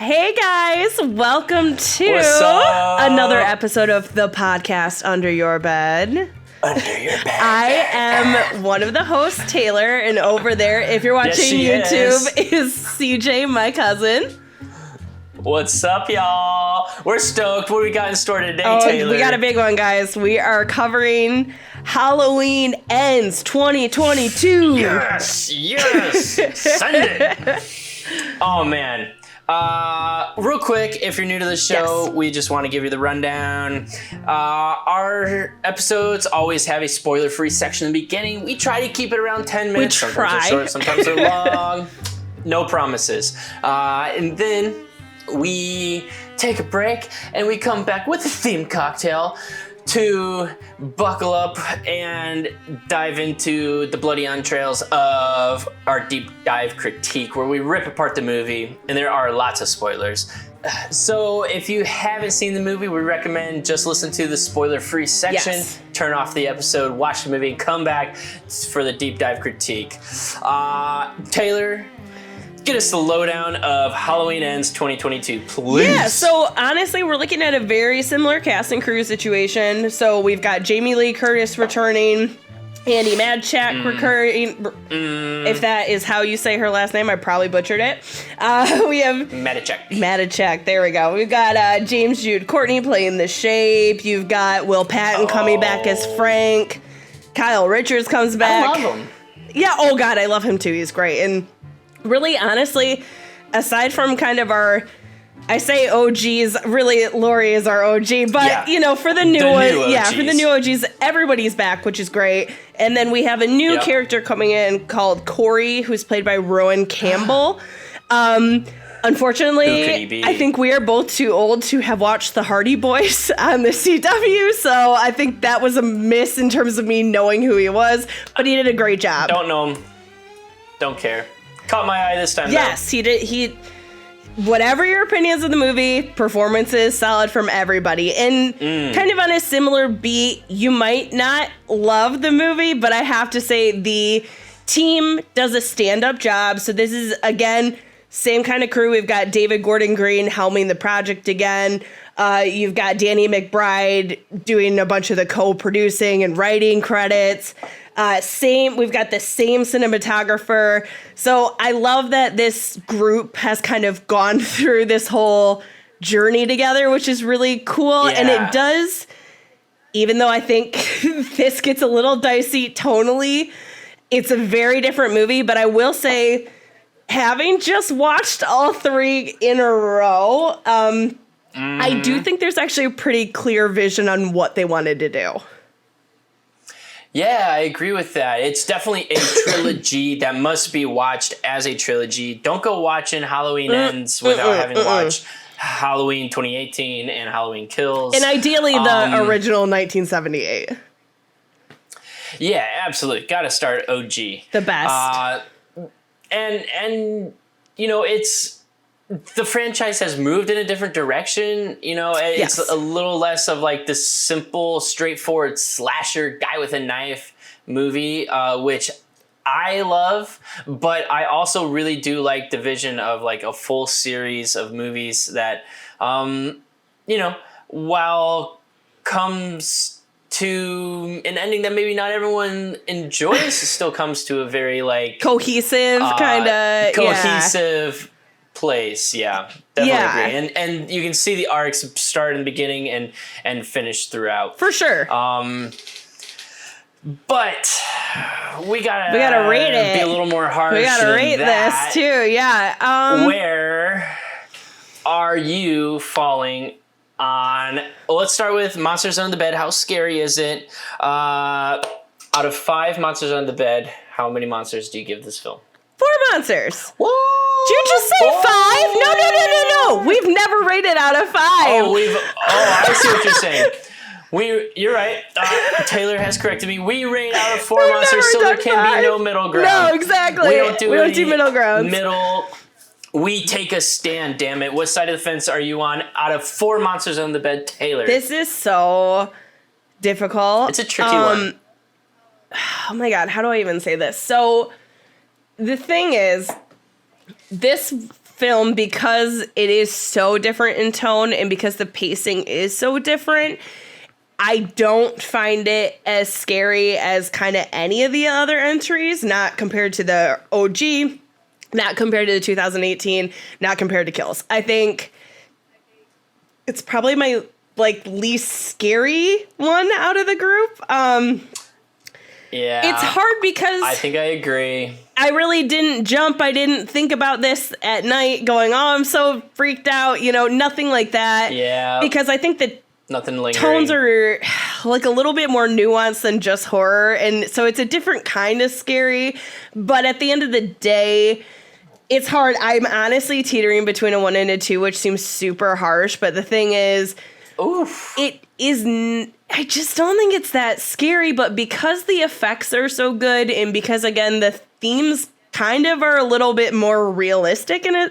Hey guys, welcome to another episode of the podcast Under Your Bed. Under your bed. I am one of the hosts, Taylor, and over there, if you're watching YouTube, is CJ, my cousin. What's up, y'all? We're stoked. What do we got in store today, Taylor? We got a big one, guys. We are covering Halloween Ends 2022. Yes! Sunday! Oh, man. Real quick, if you're new to the show, we just want to give you the rundown. Our episodes always have a spoiler-free section in the beginning. We try to keep it around 10 minutes. We sometimes they're short, sometimes they're long. No promises. And then we take a break and we come back with a themed cocktail to buckle up and dive into the bloody entrails of our deep dive critique, where we rip apart the movie, and there are lots of spoilers. So if you haven't seen the movie, we recommend just listen to the spoiler-free section, turn off the episode, watch the movie, and come back for the deep dive critique. Taylor, get us the lowdown of Halloween Ends 2022, please. Yeah, so honestly, we're looking at a very similar cast and crew situation. So we've got Jamie Lee Curtis returning, Andy Madchak recurring. If that is how you say her last name, I probably butchered it. We have Madchak, there we go. We've got James Jude Courtney playing The Shape. You've got Will Patton coming back as Frank. Kyle Richards comes back. I love him. Yeah, oh God, I love him too. He's great. And really, honestly, aside from kind of our, I say OGs, really Lori is our OG, but you know, for the new OGs, everybody's back, which is great. And then we have a new character coming in called Corey, who's played by Rowan Campbell. Unfortunately, I think we are both too old to have watched the Hardy Boys on the CW, so I think that was a miss in terms of me knowing who he was, but he did a great job. Don't know him. Don't care. Caught my eye this time. Yes, though. He whatever your opinions of the movie, performances solid from everybody. And kind of on a similar beat, you might not love the movie, but I have to say the team does a stand-up job. So this is, again, same kind of crew. We've got David Gordon Green helming the project again. You've got Danny McBride doing a bunch of the co-producing and writing credits. We've got the same cinematographer. So I love that this group has kind of gone through this whole journey together, which is really cool. Yeah. And it does, even though I think this gets a little dicey tonally, it's a very different movie. But I will say, having just watched all three in a row, I do think there's actually a pretty clear vision on what they wanted to do. Yeah, I agree with that. It's definitely a trilogy that must be watched as a trilogy. Don't go watching Halloween Ends without having watched Halloween 2018 and Halloween Kills. And ideally the original 1978. Yeah, absolutely. Got to start OG. The best. And you know, the franchise has moved in a different direction. You know, it's a little less of like this simple, straightforward slasher guy with a knife movie, which I love. But I also really do like the vision of like a full series of movies that, you know, while comes to an ending that maybe not everyone enjoys, still comes to a very like cohesive place. Yeah, definitely agree. And you can see the arcs start in the beginning and finish throughout. For sure. But we gotta rate it. Be a little more harsh. We gotta rate this too. Yeah. Where are you falling on? Well, let's start with Monsters Under the Bed. How scary is it? Out of 5 Monsters Under the Bed, how many monsters do you give this film? 4 monsters. Whoa! Did you just say 5? No. We've never rated out of 5. I see what you're saying. You're right. Taylor has corrected me. We rate out of 4 monsters, so there can be no middle ground. No, exactly. We don't do middle grounds. We take a stand, damn it. What side of the fence are you on out of 4 Monsters Under the Bed, Taylor? This is so difficult. It's a tricky one. Oh my God, how do I even say this? So the thing is, this film, because it is so different in tone and because the pacing is so different, I don't find it as scary as kind of any of the other entries, not compared to the OG, not compared to the 2018, not compared to Kills. I think it's probably my least scary one out of the group. Yeah. It's hard because I think I agree. I really didn't jump. I didn't think about this at night going, oh, I'm so freaked out, nothing like that. Yeah. Because I think that nothing lingering. tones are like a little bit more nuanced than just horror. And so it's a different kind of scary. But at the end of the day, it's hard. I'm honestly teetering between a 1 and a 2, which seems super harsh. But the thing is, oof. I just don't think it's that scary, but because the effects are so good and because, again, the themes kind of are a little bit more realistic in a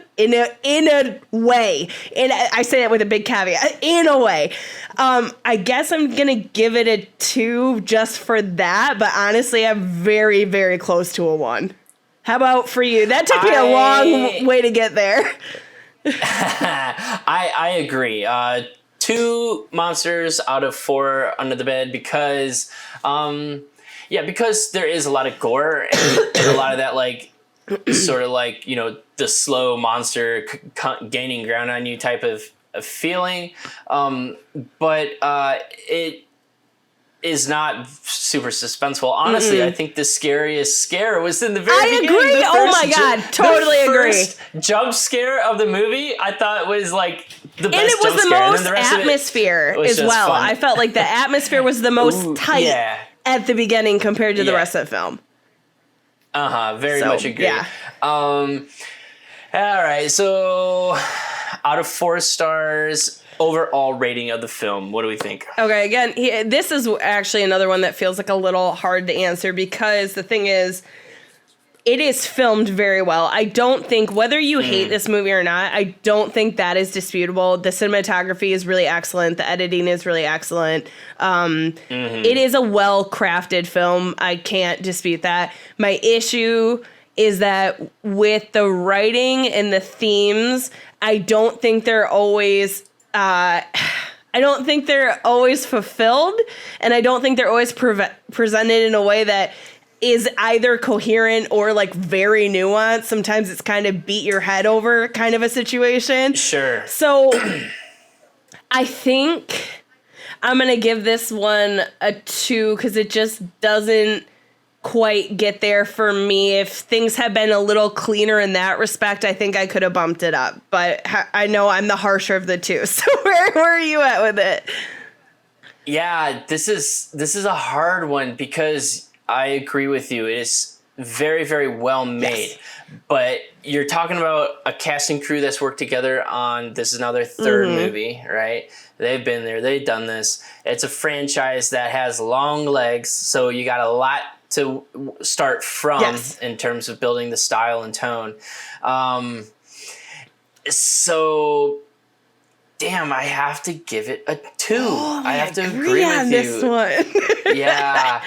way. And I say that with a big caveat, in a way. I guess I'm going to give it a 2 just for that, but honestly, I'm very, very close to a 1. How about for you? That took me a long way to get there. I agree. 2 monsters out of 4 under the bed because there is a lot of gore and a lot of that sort of the slow monster gaining ground on you type of feeling. But it is not super suspenseful. Honestly, I think the scariest scare was in the very beginning. I agree. Oh my God. Totally agree. First jump scare of the movie, I thought was the best and it was the most atmosphere as well. Fun. I felt like the atmosphere was the most tight at the beginning compared to the rest of the film. Very much agree. Yeah. All right. So out of 4 stars, overall rating of the film, what do we think? Okay, again, this is actually another one that feels like a little hard to answer because the thing is, it is filmed very well. I don't think, whether you hate this movie or not, I don't think that is disputable. The cinematography is really excellent. The editing is really excellent. It is a well-crafted film. I can't dispute that. My issue is that with the writing and the themes, I don't think they're always fulfilled, and I don't think they're always presented in a way that is either coherent or very nuanced. Sometimes it's kind of beat your head over kind of a situation. Sure. So I think I'm going to give this one a 2 because it just doesn't quite get there for me. If things had been a little cleaner in that respect, I think I could have bumped it up. But I know I'm the harsher of the 2. So where are you at with it? Yeah, this is a hard one because I agree with you. It is very, very well made. Yes. But you're talking about a cast and crew that's worked together on, this is now their 3rd movie, right? They've been there. They've done this. It's a franchise that has long legs, so you got a lot to start from in terms of building the style and tone. So, damn, I have to give it a 2. I have to agree with you. This one. Yeah.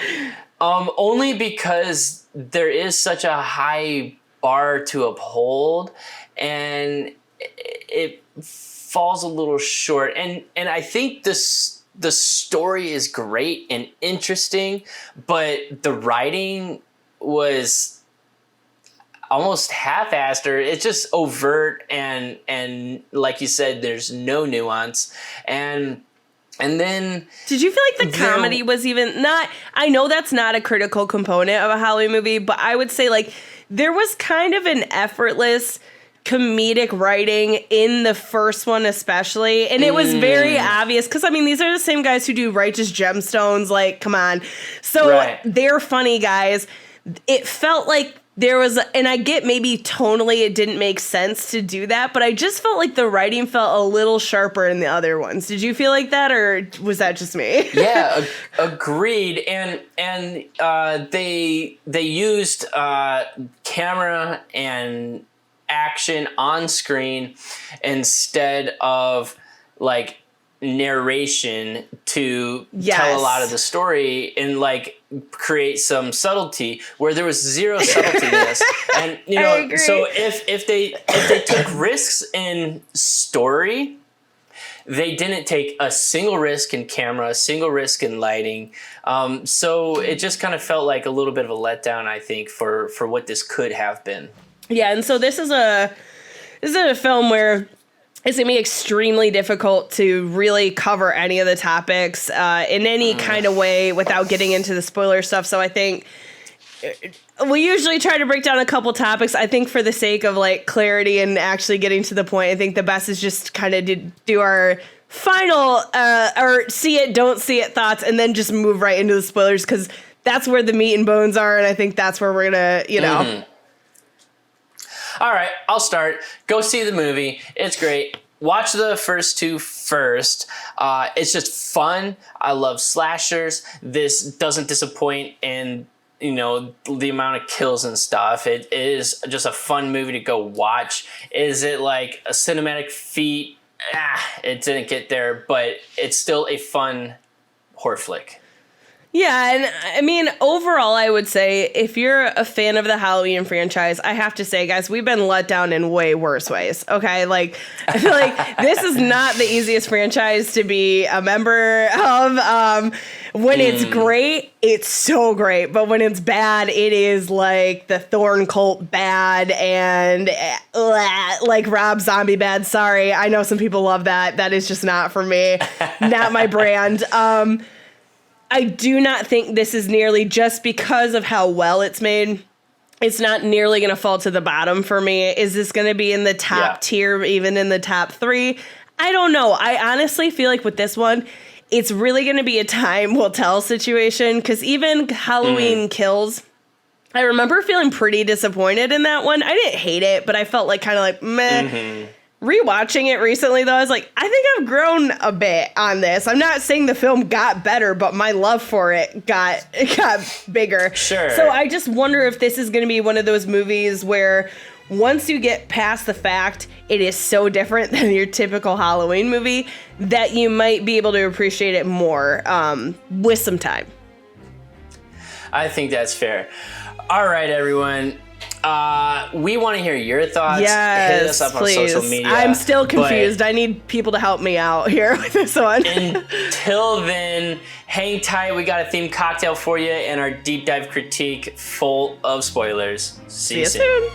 Only because there is such a high bar to uphold, and it falls a little short. And I think the story is great and interesting, but the writing was almost half-assed, or it's just overt, and like you said, there's no nuance. And then, did you feel like the comedy was even not? I know that's not a critical component of a Halloween movie, but I would say there was kind of an effortless comedic writing in the first one, especially, and it was very obvious because these are the same guys who do Righteous Gemstones. Come on, so they're funny guys. It felt like there was, and I get maybe tonally it didn't make sense to do that, but I just felt like the writing felt a little sharper in the other ones. Did you feel like that, or was that just me? Yeah, agreed. And they used camera and action on screen instead of narration to tell a lot of the story and like create some subtlety where there was zero subtlety in this. And you know, so if they took risks in story, they didn't take a single risk in camera, a single risk in lighting. So it just kind of felt like a little bit of a letdown, I think, for what this could have been. Yeah, and so this is a film where it's going to be extremely difficult to really cover any of the topics in any kind of way without getting into the spoiler stuff. So I think we usually try to break down a couple topics. I think for the sake of like clarity and actually getting to the point, I think the best is just kind of do our final or see it, don't see it thoughts, and then just move right into the spoilers because that's where the meat and bones are. And I think that's where we're going to, you know. Mm-hmm. All right, I'll start. Go see the movie. It's great. Watch the first two first. It's just fun. I love slashers. This doesn't disappoint in, you know, the amount of kills and stuff. It is just a fun movie to go watch. Is it like a cinematic feat? It didn't get there, but it's still a fun horror flick. Yeah, and I mean, overall, I would say if you're a fan of the Halloween franchise, I have to say, guys, we've been let down in way worse ways, okay? Like, I feel like this is not the easiest franchise to be a member of. When it's great, it's so great. But when it's bad, it is like the Thorn Cult bad and like Rob Zombie bad. Sorry, I know some people love that. That is just not for me, not my brand. I do not think this is nearly, just because of how well it's made, it's not nearly going to fall to the bottom for me. Is this going to be in the top tier, even in the top 3? I don't know. I honestly feel like with this one, it's really going to be a time will tell situation, because even Halloween Kills, I remember feeling pretty disappointed in that one. I didn't hate it, but I felt like kind of like meh. Mm-hmm. Rewatching it recently, though, I was like, I think I've grown a bit on this. I'm not saying the film got better, but my love for it got bigger. Sure. So I just wonder if this is going to be one of those movies where once you get past the fact it is so different than your typical Halloween movie, that you might be able to appreciate it more with some time. I think that's fair. All right, everyone. We want to hear your thoughts. Yes, hit us up please. On social media. I'm still confused. I need people to help me out here with this one. Until then, hang tight. We got a themed cocktail for you and our deep dive critique full of spoilers. See you soon.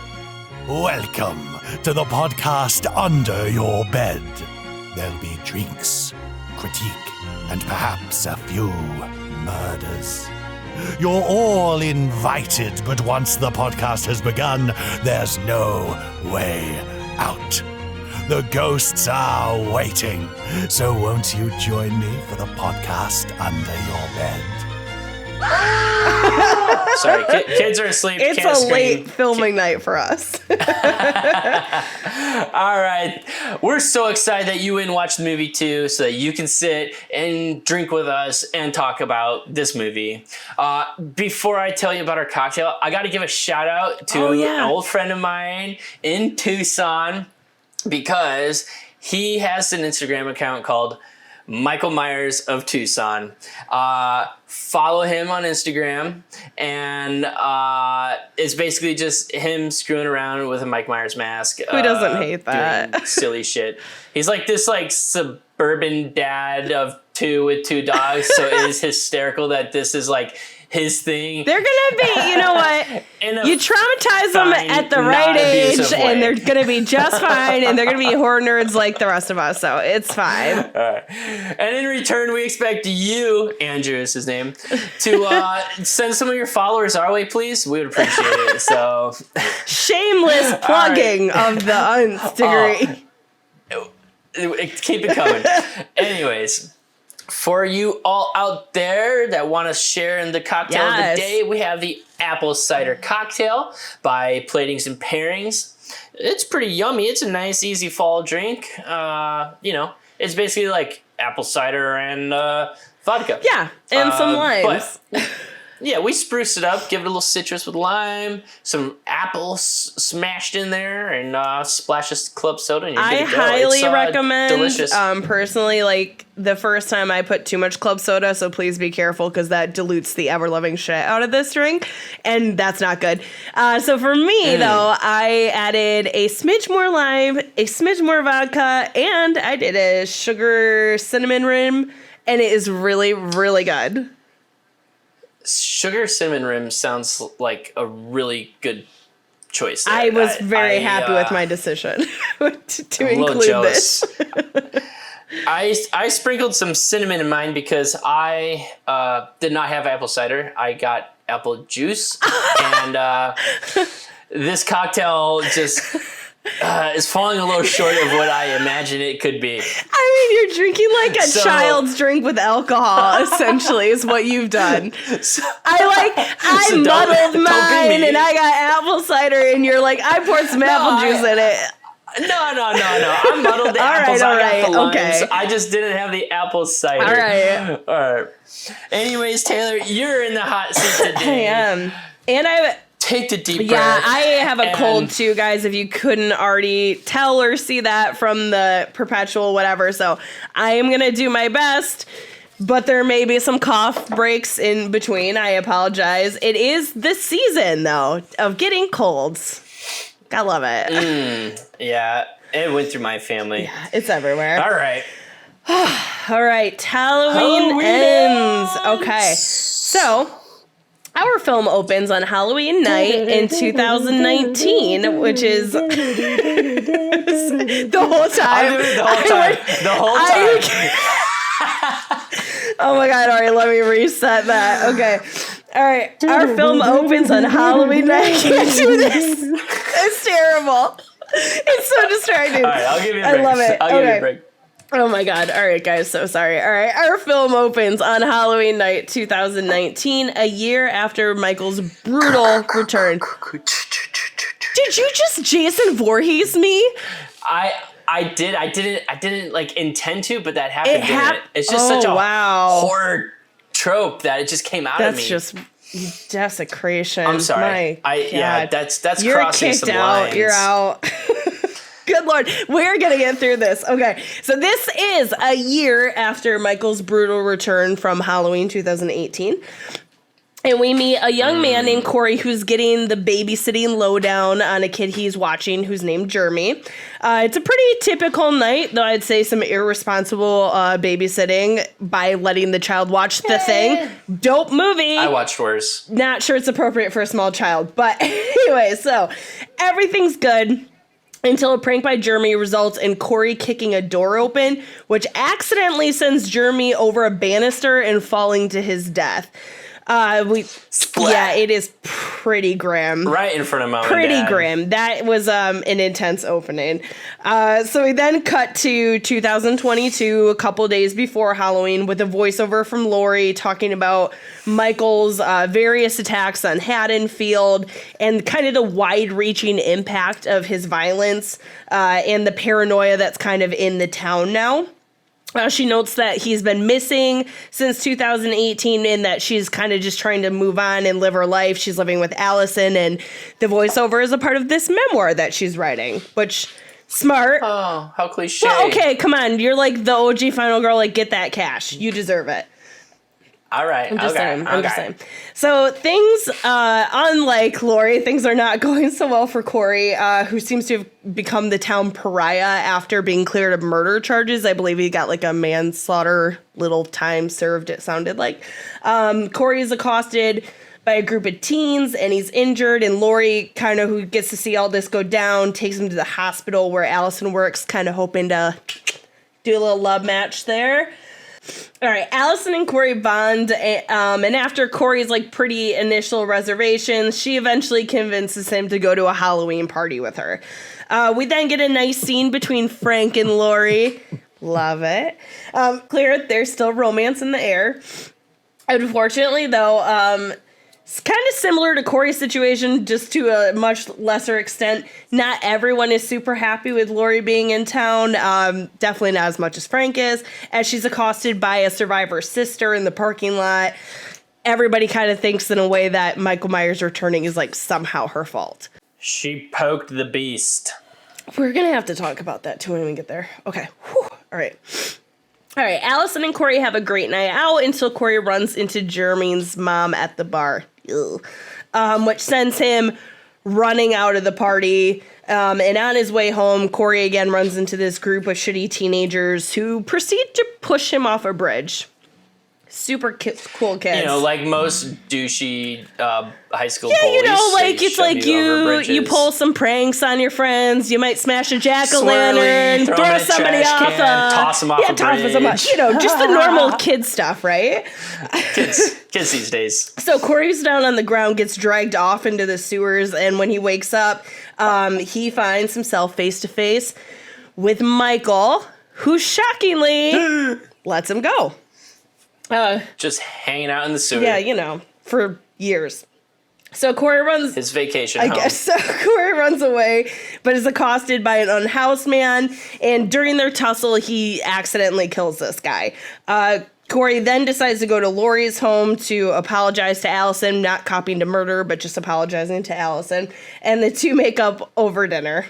Welcome to the podcast Under Your Bed. There'll be drinks, critique, and perhaps a few murders. You're all invited, but once the podcast has begun, there's no way out. The ghosts are waiting, so won't you join me for the podcast Under Your Bed? Sorry, kids are asleep. It's Can't a late filming night for us. All right. We're so excited that you went and watched the movie too, so that you can sit and drink with us and talk about this movie. Before I tell you about our cocktail, I got to give a shout out to an old friend of mine in Tucson, because he has an Instagram account called Michael Myers of Tucson. Follow him on Instagram, and it's basically just him screwing around with a Mike Myers mask. Who doesn't hate that? Doing silly shit. He's like this like suburban dad of 2 with 2 dogs, so it is hysterical that this is like his thing. They're gonna be, you know what? You traumatize them at the right age, and they're gonna be just fine, and they're gonna be horror nerds like the rest of us, so it's fine. All right. And in return, we expect you, Andrew is his name, to send some of your followers our way, please. We would appreciate it. So shameless plugging of the nth degree. Keep it coming. Anyways. For you all out there that want to share in the cocktail of the day, we have the apple cider cocktail by Platings and Pairings. It's pretty yummy. It's a nice, easy fall drink. It's basically like apple cider and vodka. Yeah, and some limes. Yeah, we spruce it up, give it a little citrus with lime, some apples smashed in there, and splash of club soda, and you're good to go. highly It's, recommend. delicious. Personally, like the first time I put too much club soda, so please be careful because that dilutes the ever loving shit out of this drink, and that's not good. So for me though, I added a smidge more lime, a smidge more vodka, and I did a sugar cinnamon rim, and it is really, really good. Sugar cinnamon rim sounds like a really good choice there. I was very happy with my decision to include jealous. this. I sprinkled some cinnamon in mine because I did not have apple cider. I got apple juice, and this cocktail just is falling a little short of what I imagine it could be. I mean, you're drinking like a child's drink with alcohol, essentially, is what you've done. I muddled mine, and I got apple cider, and you're like, I poured some apple juice in it. No. I muddled the apples. All I got the limes. okay. I just didn't have the apple cider. All right. Anyways, Taylor, you're in the hot seat today. I am. And take the deep breath. Yeah, I have a cold too, guys, if you couldn't already tell or see that from the perpetual whatever. So I am going to do my best, but there may be some cough breaks in between. I apologize. It is the season, though, of getting colds. I love it. Yeah, it went through my family. Yeah, it's everywhere. All right. All right, Halloween ends. Okay, so our film opens on Halloween night in 2019, which is the whole time. The whole time. Oh my God, all right, let me reset that. Okay. All right, our film opens on Halloween night. I can't do this. It's terrible. It's so distracting. All right, I'll give you a break. I love it. I'll give you a break. Oh my God. All right, guys. So sorry. All right. Our film opens on Halloween night 2019, a year after Michael's brutal return. Did you just Jason Voorhees me? I didn't like intend to, but that happened. It's just such a horror trope that it just came out of me. That's just desecration. I'm sorry. My God. That's You're crossing kicked some out. lines. You're out. Good Lord. We're going to get through this. Okay. So this is a year after Michael's brutal return from Halloween 2018. And we meet a young man named Corey who's getting the babysitting lowdown on a kid he's watching who's named Jeremy. It's a pretty typical night, though I'd say some irresponsible babysitting by letting the child watch The Thing. Dope movie. I watched worse. Not sure it's appropriate for a small child. But anyway, so everything's good until a prank by Jeremy results in Corey kicking a door open, which accidentally sends Jeremy over a banister and falling to his death. Yeah, it is pretty grim. Right in front of Mom Pretty and Dad. grim. That was an intense opening. So we then cut to 2022, a couple days before Halloween, with a voiceover from Lori talking about Michael's various attacks on Haddonfield and kind of the wide-reaching impact of his violence and the paranoia that's kind of in the town now. She notes that he's been missing since 2018 and that she's kind of just trying to move on and live her life. She's living with Allison, and the voiceover is a part of this memoir that she's writing, which, smart. Oh, how cliche. Well, okay, come on. You're like the OG final girl. Like, get that cash. You deserve it. All right. I'm just saying. So things, unlike Lori, things are not going so well for Corey, who seems to have become the town pariah after being cleared of murder charges. I believe he got like a manslaughter, little time served, it sounded like. Corey is accosted by a group of teens and he's injured, and Lori, kind of who gets to see all this go down, takes him to the hospital where Allison works, kind of hoping to do a little love match there. All right, Allison and Corey bond, and after Corey's like pretty initial reservations, she eventually convinces him to go to a Halloween party with her. We then get a nice scene between Frank and Lori. Love it. Clear, there's still romance in the air. Unfortunately, though, it's kind of similar to Corey's situation, just to a much lesser extent. Not everyone is super happy with Lori being in town. Definitely not as much as Frank is, as she's accosted by a survivor's sister in the parking lot. everybody kind of thinks in a way that Michael Myers returning is like somehow her fault. She poked the beast. We're going to have to talk about that too when we get there. Okay. Whew. All right. Allison and Corey have a great night out until Corey runs into Jermaine's mom at the bar. Which sends him running out of the party. And on his way home, Corey again runs into this group of shitty teenagers who proceed to push him off a bridge. Super cool kids. You know, like most douchey high school yeah, bullies. you know, like they it's shove like over you pull some pranks on your friends. You might smash a Swirly, jack-o'-lantern, throw 'em throw in a somebody trash off can, toss 'em off a bridge. You know, just the normal kid stuff, right? Kids these days. So Corey's down on the ground, gets dragged off into the sewers, and when he wakes up, he finds himself face to face with Michael, who shockingly lets him go. Just hanging out in the sewer. Yeah, you know, for years. So Corey runs... His vacation I home. guess so. Corey runs away, but is accosted by an unhoused man, and during their tussle, he accidentally kills this guy. Corey then decides to go to Laurie's home to apologize to Allison, not copying to murder, but just apologizing to Allison, and the two make up over dinner.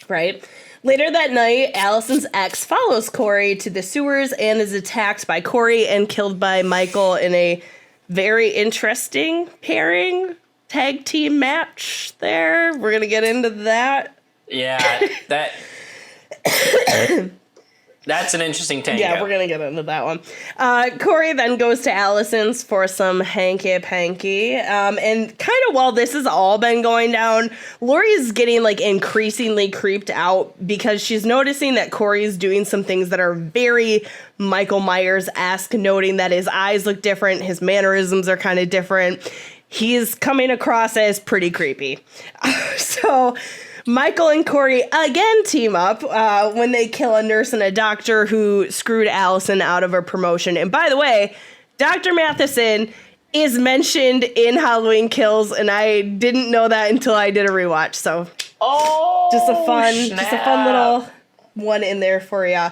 Right? Later that night, Allison's ex follows Corey to the sewers and is attacked by Corey and killed by Michael in a very interesting pairing tag team match there. We're going to get into that. Yeah, that's an interesting tango. Yeah, we're going to get into that one. Corey then goes to Allison's for some hanky-panky. And kind of while this has all been going down, Laurie is getting like increasingly creeped out because she's noticing that Corey is doing some things that are very Michael Myers-esque, noting that his eyes look different, his mannerisms are kind of different. He's coming across as pretty creepy. So... Michael and Corey again team up when they kill a nurse and a doctor who screwed Allison out of a promotion. And by the way, Dr. Matheson is mentioned in Halloween Kills, and I didn't know that until I did a rewatch. So, just a fun little one in there for you.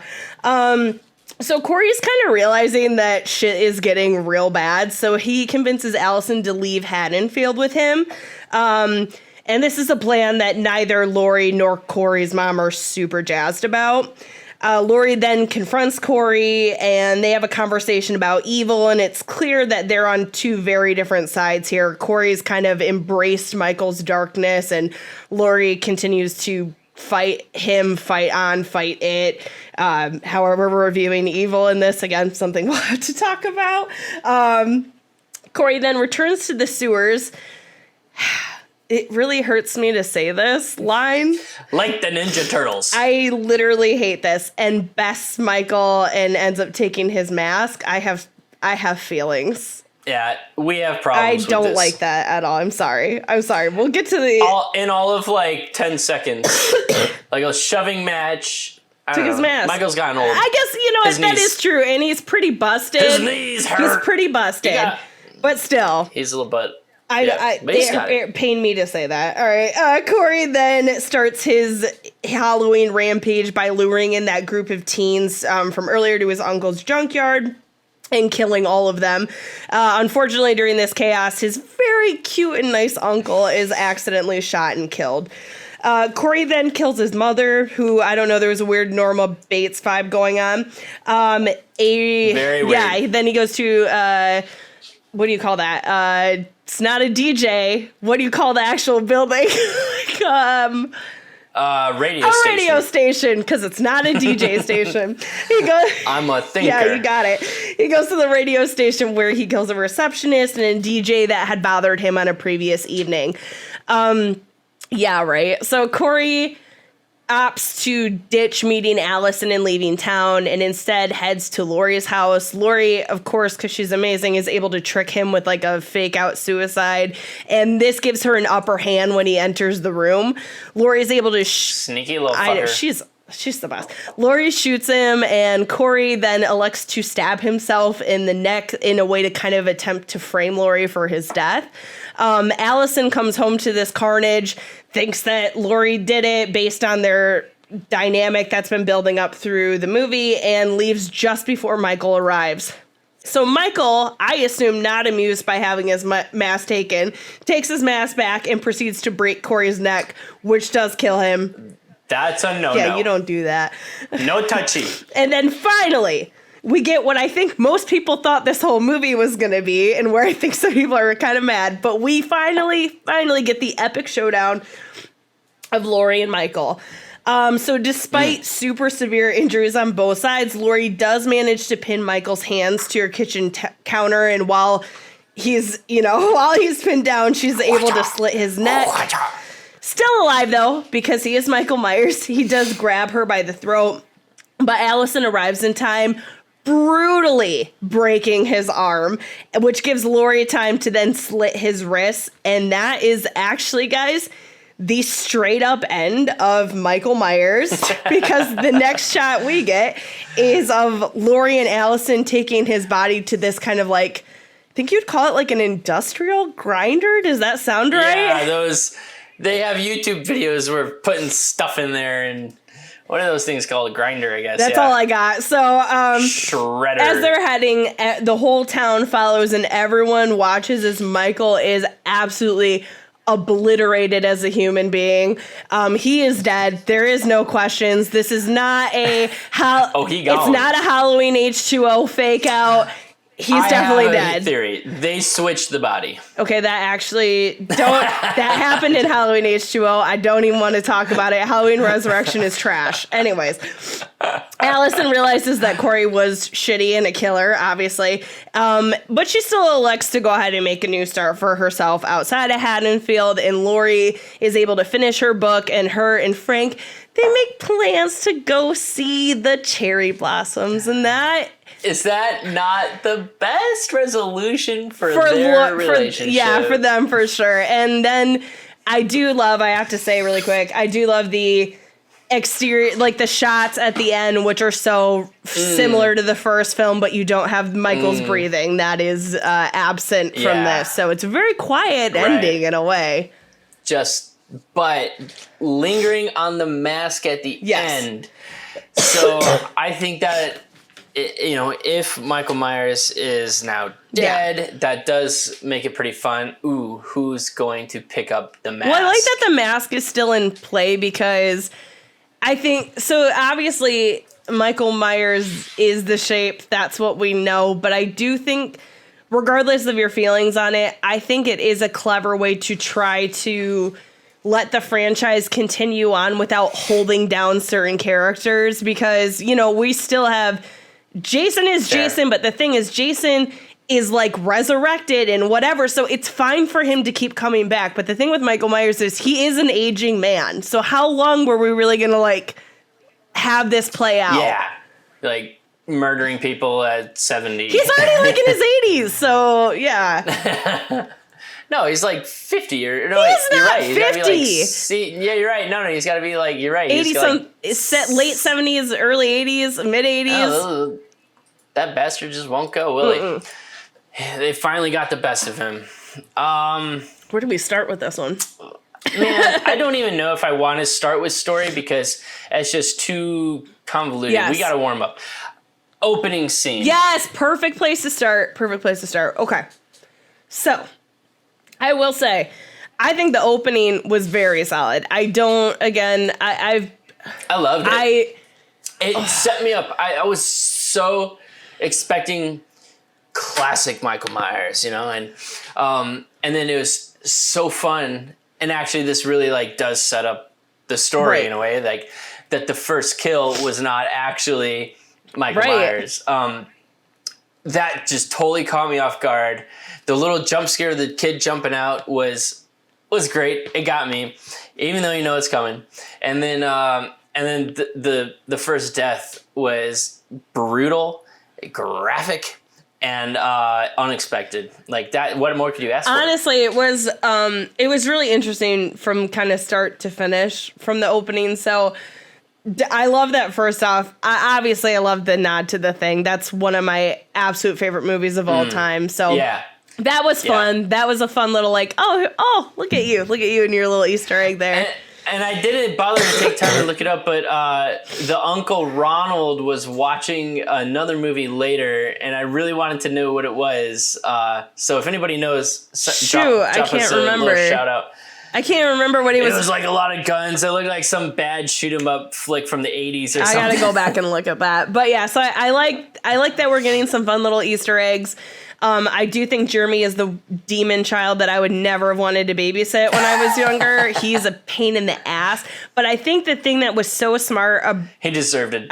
So Corey's kind of realizing that shit is getting real bad, so he convinces Allison to leave Haddonfield with him. And this is a plan that neither Laurie nor Corey's mom are super jazzed about. Laurie then confronts Corey, and they have a conversation about evil, and it's clear that they're on two very different sides here. Corey's kind of embraced Michael's darkness, and Laurie continues to fight him, fight on, fight it. However, we're reviewing evil in this, again, something we'll have to talk about. Corey then returns to the sewers. It really hurts me to say this line. Like the Ninja Turtles. I literally hate this. And bests Michael and ends up taking his mask. I have feelings. Yeah, we have problems with I don't this. like that at all. I'm sorry. We'll get to the... In all of like 10 seconds. Like a shoving match. Took his mask. Michael's gotten old. I guess, you know what, that is true. And he's pretty busted. His knees hurt. He's pretty busted. But still. He's a little bit... It pained me to say that. All right. Corey then starts his Halloween rampage by luring in that group of teens from earlier to his uncle's junkyard and killing all of them. Unfortunately, during this chaos, his very cute and nice uncle is accidentally shot and killed. Corey then kills his mother, who, I don't know, there was a weird Norma Bates vibe going on. Very weird. Yeah, then he goes to, what do you call that? It's not a DJ. What do you call the actual building? Radio station, because it's not a DJ station. He goes. I'm a thinker. Yeah, you got it. He goes to the radio station where he kills a receptionist and a DJ that had bothered him on a previous evening. Yeah, right. So Corey opts to ditch meeting Allison and leaving town and instead heads to Laurie's house. Laurie, of course, because she's amazing, is able to trick him with like a fake out suicide. And this gives her an upper hand when he enters the room. Laurie's able to... Sneaky little fucker. She's the best. Laurie shoots him, and Corey then elects to stab himself in the neck in a way to kind of attempt to frame Laurie for his death. Allison comes home to this carnage, thinks that Laurie did it based on their dynamic that's been building up through the movie, and leaves just before Michael arrives. So Michael, I assume not amused by having his mask taken, takes his mask back and proceeds to break Corey's neck, which does kill him. That's a no-no. Yeah, you don't do that. No touchy. And then finally, we get what I think most people thought this whole movie was going to be, and where I think some people are kind of mad. But we finally get the epic showdown of Laurie and Michael. So despite super severe injuries on both sides, Laurie does manage to pin Michael's hands to her kitchen counter, and while he's pinned down, she's able to slit his neck. Still alive, though, because he is Michael Myers. He does grab her by the throat, but Allison arrives in time, brutally breaking his arm, which gives Laurie time to then slit his wrist. And that is actually, guys, the straight up end of Michael Myers, because the next shot we get is of Laurie and Allison taking his body to this kind of like, I think you'd call it like an industrial grinder. Does that sound right? Yeah, they have YouTube videos where putting stuff in there, and what are those things called? A grinder, I guess. That's all I got. So, shredder. As they're heading, the whole town follows and everyone watches as Michael is absolutely obliterated as a human being. He is dead. There is no questions. This is not a it's not a Halloween H2O fake out. He's definitely dead. Theory. They switched the body. Okay, that happened in Halloween H2O. I don't even want to talk about it. Halloween Resurrection is trash. Anyways, Allison realizes that Corey was shitty and a killer, obviously. But she still elects to go ahead and make a new start for herself outside of Haddonfield. And Laurie is able to finish her book, and her and Frank, they make plans to go see the cherry blossoms. And that... Is that not the best resolution for their relationship? Yeah, for them, for sure. And then I have to say really quick, I do love the exterior, like the shots at the end, which are so similar to the first film, but you don't have Michael's breathing. That is absent from this. So it's a very quiet ending in a way. But lingering on the mask at the end. So I think that... if Michael Myers is now dead, that does make it pretty fun. Ooh, who's going to pick up the mask? Well, I like that the mask is still in play, because I think, so obviously Michael Myers is the shape. That's what we know. But I do think, regardless of your feelings on it, I think it is a clever way to try to let the franchise continue on without holding down certain characters, because, we still have... Jason is Jason, but the thing is, Jason is like resurrected and whatever, so it's fine for him to keep coming back. But the thing with Michael Myers is he is an aging man. So how long were we really going to have this play out? Yeah, murdering people at 70. He's already in his 80s, so yeah. No, he's 50 or no. He's not right. 50. You're right. No, he's got to be you're right. 80 late 70s, early 80s, mid 80s. That bastard just won't go, will he? They finally got the best of him. Where do we start with this one? Man, I don't even know if I want to start with story, because it's just too convoluted. Yes. We got to warm up. Opening scene. Yes, perfect place to start. Okay. So, I will say, I think the opening was very solid. I loved it. It set me up. I was so expecting classic Michael Myers, and then it was so fun. And actually, this really does set up the story in a way, that the first kill was not actually Michael Myers. That just totally caught me off guard. The little jump scare of the kid jumping out was great. It got me, even though it's coming. And then the first death was brutal, graphic, and unexpected. That. What more could you ask for? Honestly, it was really interesting from kind of start to finish from the opening. So I love that. First off, I love the nod to The Thing. That's one of my absolute favorite movies of all time. So yeah. That was fun. That was a fun little look at you and your little Easter egg there. And I didn't bother to take time to look it up, but the Uncle Ronald was watching another movie later, and I really wanted to know what it was. So if anybody knows, drop I can't us a remember. little shout out. I can't remember what he was. It was like a lot of guns. It looked like some bad shoot 'em up flick from the 80s or I something. gotta go back and look at that. But yeah, so I like that we're getting some fun little Easter eggs. I do think Jeremy is the demon child that I would never have wanted to babysit when I was younger. He's a pain in the ass. But I think the thing that was so smart... he deserved it.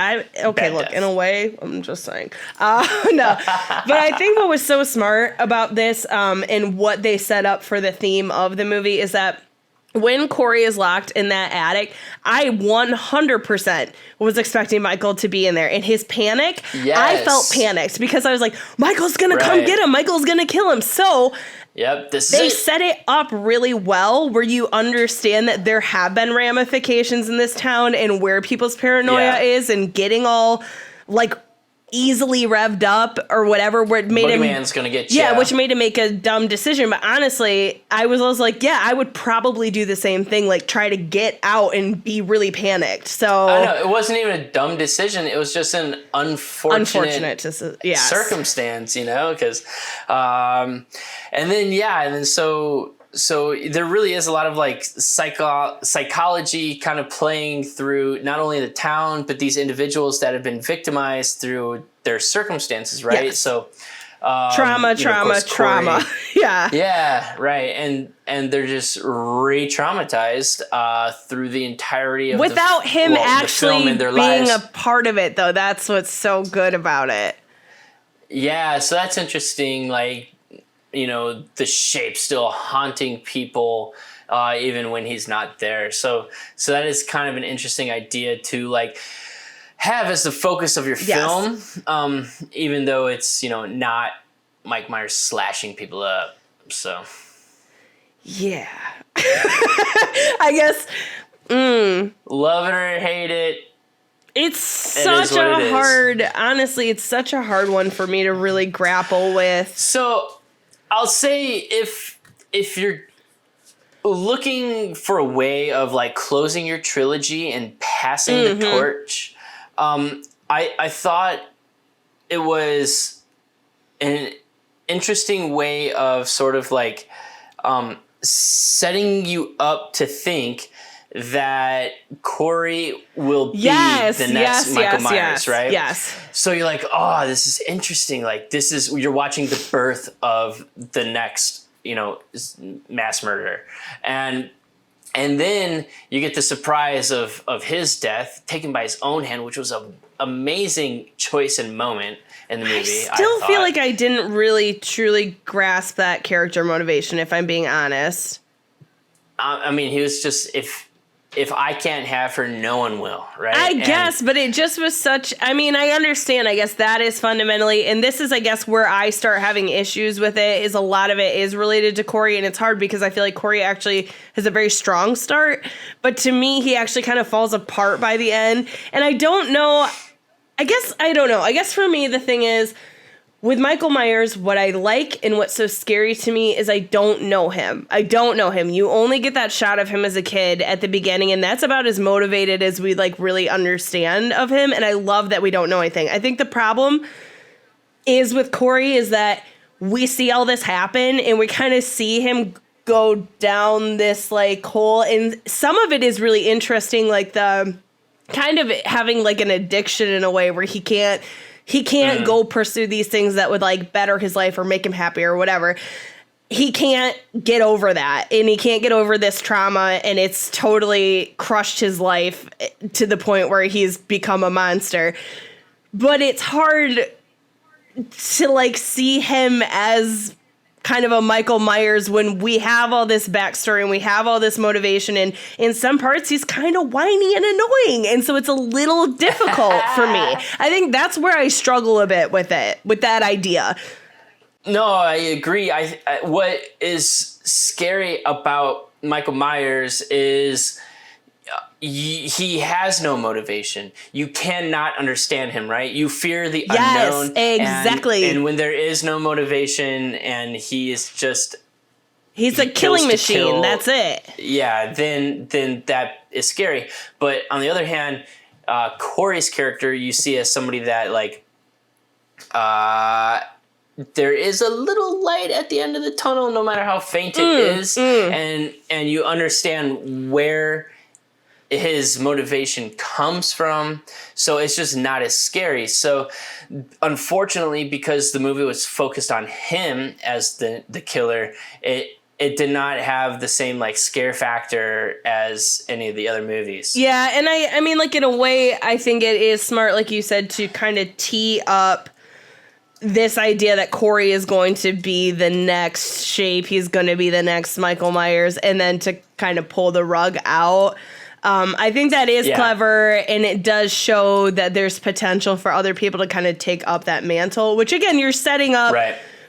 Look, death. in a way, I'm just saying. No. But I think what was so smart about this and what they set up for the theme of the movie is that when Corey is locked in that attic, I 100% was expecting Michael to be in there. And his panic, yes. I felt panicked because I was like, Michael's going to come get him. Michael's going to kill him. So yep, they set it up really well where you understand that there have been ramifications in this town and where people's paranoia is and getting all like easily revved up or whatever, where it made Boogeyman's gonna get you. Yeah, which made him make a dumb decision. But honestly, I was like, yeah, I would probably do the same thing, like try to get out and be really panicked. So I know it wasn't even a dumb decision; it was just an unfortunate circumstance, you know. Because, and then so there really is a lot of like psychology kind of playing through not only the town, but these individuals that have been victimized through their circumstances, right? Yes. So trauma. Yeah. Yeah, right. And they're just re-traumatized through the entirety of without him actually the film in their being lives. a part of it, though. That's what's so good about it. Yeah, so that's interesting. Like, you know, the shape still haunting people even when he's not there. So that is kind of an interesting idea to like have as the focus of your film, even though it's, you know, not Mike Myers slashing people up. So yeah, I guess love it or hate it. It's such a hard, honestly, it's such a hard one for me to really grapple with. So I'll say if you're looking for a way of like closing your trilogy and passing the torch, I thought it was an interesting way of sort of like setting you up to think that Corey will be the next Michael Myers, right? Yes. So you're like, oh, this is interesting. Like you're watching the birth of the next, you know, mass murderer. And then you get the surprise of his death taken by his own hand, which was an amazing choice and moment in the movie. I still feel like I didn't really truly grasp that character motivation, if I'm being honest. I mean, he was just, if I can't have her, no one will, right? I guess, but it just was such... I mean, I understand. I guess that is fundamentally... And this is, I guess, where I start having issues with it, is a lot of it is related to Corey, and it's hard because I feel like Corey actually has a very strong start. But to me, he actually kind of falls apart by the end. And I don't know... I don't know. I guess for me, the thing is... With Michael Myers, what I like and what's so scary to me is I don't know him. You only get that shot of him as a kid at the beginning, and that's about as motivated as we like really understand of him. And I love that we don't know anything. I think the problem is with Corey is that we see all this happen and we kind of see him go down this like hole. And some of it is really interesting, like the kind of having like an addiction in a way where he can't go pursue these things that would like better his life or make him happy or whatever. He can't get over that, and he can't get over this trauma, and it's totally crushed his life to the point where he's become a monster. But it's hard to like see him as kind of a Michael Myers when we have all this backstory and we have all this motivation, and in some parts he's kind of whiny and annoying, and so it's a little difficult for me. I think that's where I struggle a bit with that idea. No, I agree. I what is scary about Michael Myers is he has no motivation. You cannot understand him, right? You fear the unknown. Yes, exactly. And when there is no motivation and he is just He's a killing machine. Kill, that's it. Yeah, then that is scary. But on the other hand, Corey's character you see as somebody that like there is a little light at the end of the tunnel, no matter how faint it is, and you understand where his motivation comes from, so it's just not as scary. So unfortunately, because the movie was focused on him as the killer, it did not have the same like scare factor as any of the other movies. Yeah, and I mean, like, in a way, I think it is smart, like you said, to kind of tee up this idea that Corey is going to be the next Shape, he's going to be the next Michael Myers, and then to kind of pull the rug out. I think that is clever, and it does show that there's potential for other people to kind of take up that mantle, which, again, you're setting up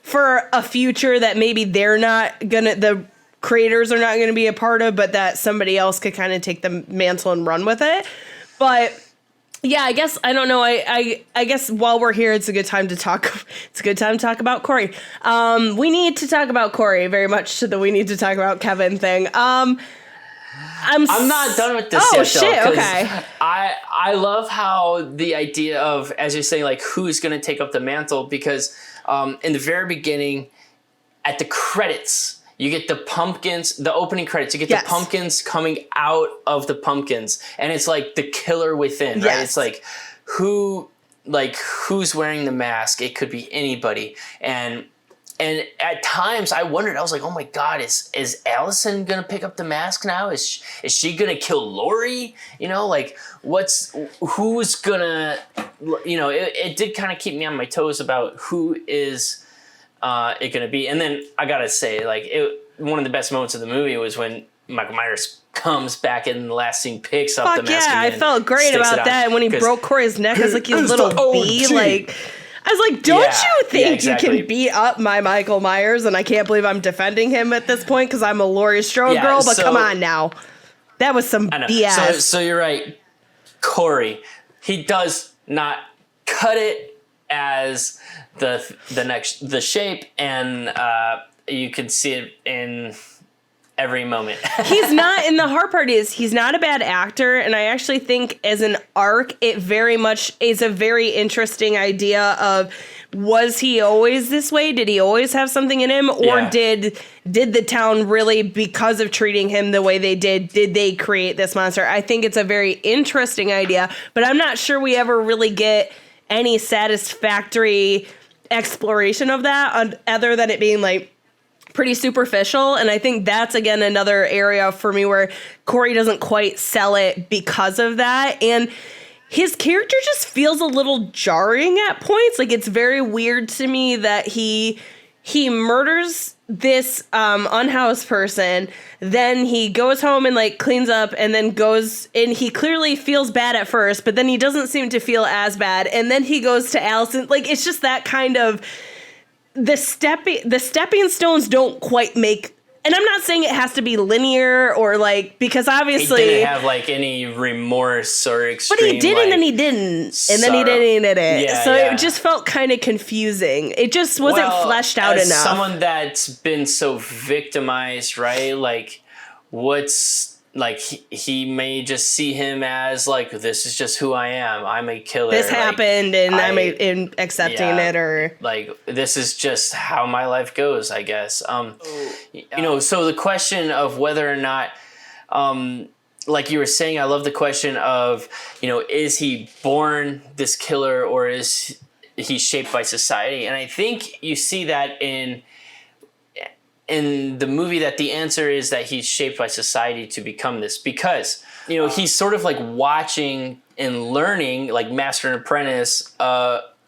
for a future that maybe they're not gonna, the creators are not gonna be a part of, but that somebody else could kind of take the mantle and run with it. But yeah, I guess, I don't know, I guess while we're here, it's a good time to talk. It's a good time to talk about Corey. We need to talk about Corey very much to the we need to talk about Kevin thing. I'm not done with this yet, though. Okay. I love how the idea of, as you're saying, like, who's going to take up the mantle, because in the very beginning, at the credits, you get the pumpkins, the opening credits, you get the pumpkins coming out of the pumpkins, and it's like the killer within, right? It's like, who's wearing the mask? It could be anybody. And at times I wondered, I was like, oh my God, is Allison going to pick up the mask now? Is she going to kill Laurie? You know, like, who's going to, you know, it did kind of keep me on my toes about who is it going to be. And then I got to say, like, one of the best moments of the movie was when Michael Myers comes back in the last scene, picks up the mask. Yeah, I felt great about that. And when he broke Corey's neck, I was like, you little bee, like... I was like, don't you think you can beat up my Michael Myers? And I can't believe I'm defending him at this point because I'm a Laurie Strode girl, but come on now. That was some BS. So you're right. Corey, he does not cut it as the Shape, and you can see it in every moment. He's not, and the hard part is he's not a bad actor, and I actually think as an arc, it very much is a very interesting idea of, was he always this way? Did he always have something in him? Or did the town really, because of treating him the way they did they create this monster? I think it's a very interesting idea, but I'm not sure we ever really get any satisfactory exploration of that other than it being like pretty superficial. And I think that's, again, another area for me where Corey doesn't quite sell it because of that. And his character just feels a little jarring at points. Like, it's very weird to me that he murders this unhoused person, then he goes home and like cleans up, and then goes, and he clearly feels bad at first, but then he doesn't seem to feel as bad, and then he goes to Allison. Like, it's just that kind of, the stepping stones don't quite make, and I'm not saying it has to be linear or like, because obviously he didn't have like any remorse or extreme, but he did, and then he didn't, and then he didn't. So it just felt kind of confusing. It just wasn't fleshed out enough. Someone that's been so victimized, right? Like, what's like, he may just see him as like, this is just who I am. I'm a killer. This happened, and I'm accepting it, or like, this is just how my life goes, I guess. You know, so the question of whether or not, like you were saying, I love the question of, you know, is he born this killer, or is he shaped by society? And I think you see that in the movie, that the answer is that he's shaped by society to become this, because, you know, he's sort of like watching and learning, like master and apprentice,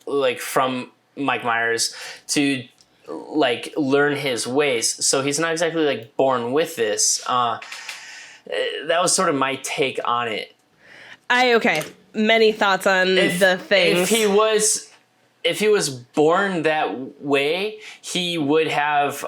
like from Mike Myers, to like learn his ways. So he's not exactly like born with this. That was sort of my take on it. Many thoughts on the things. If he was born that way, he would have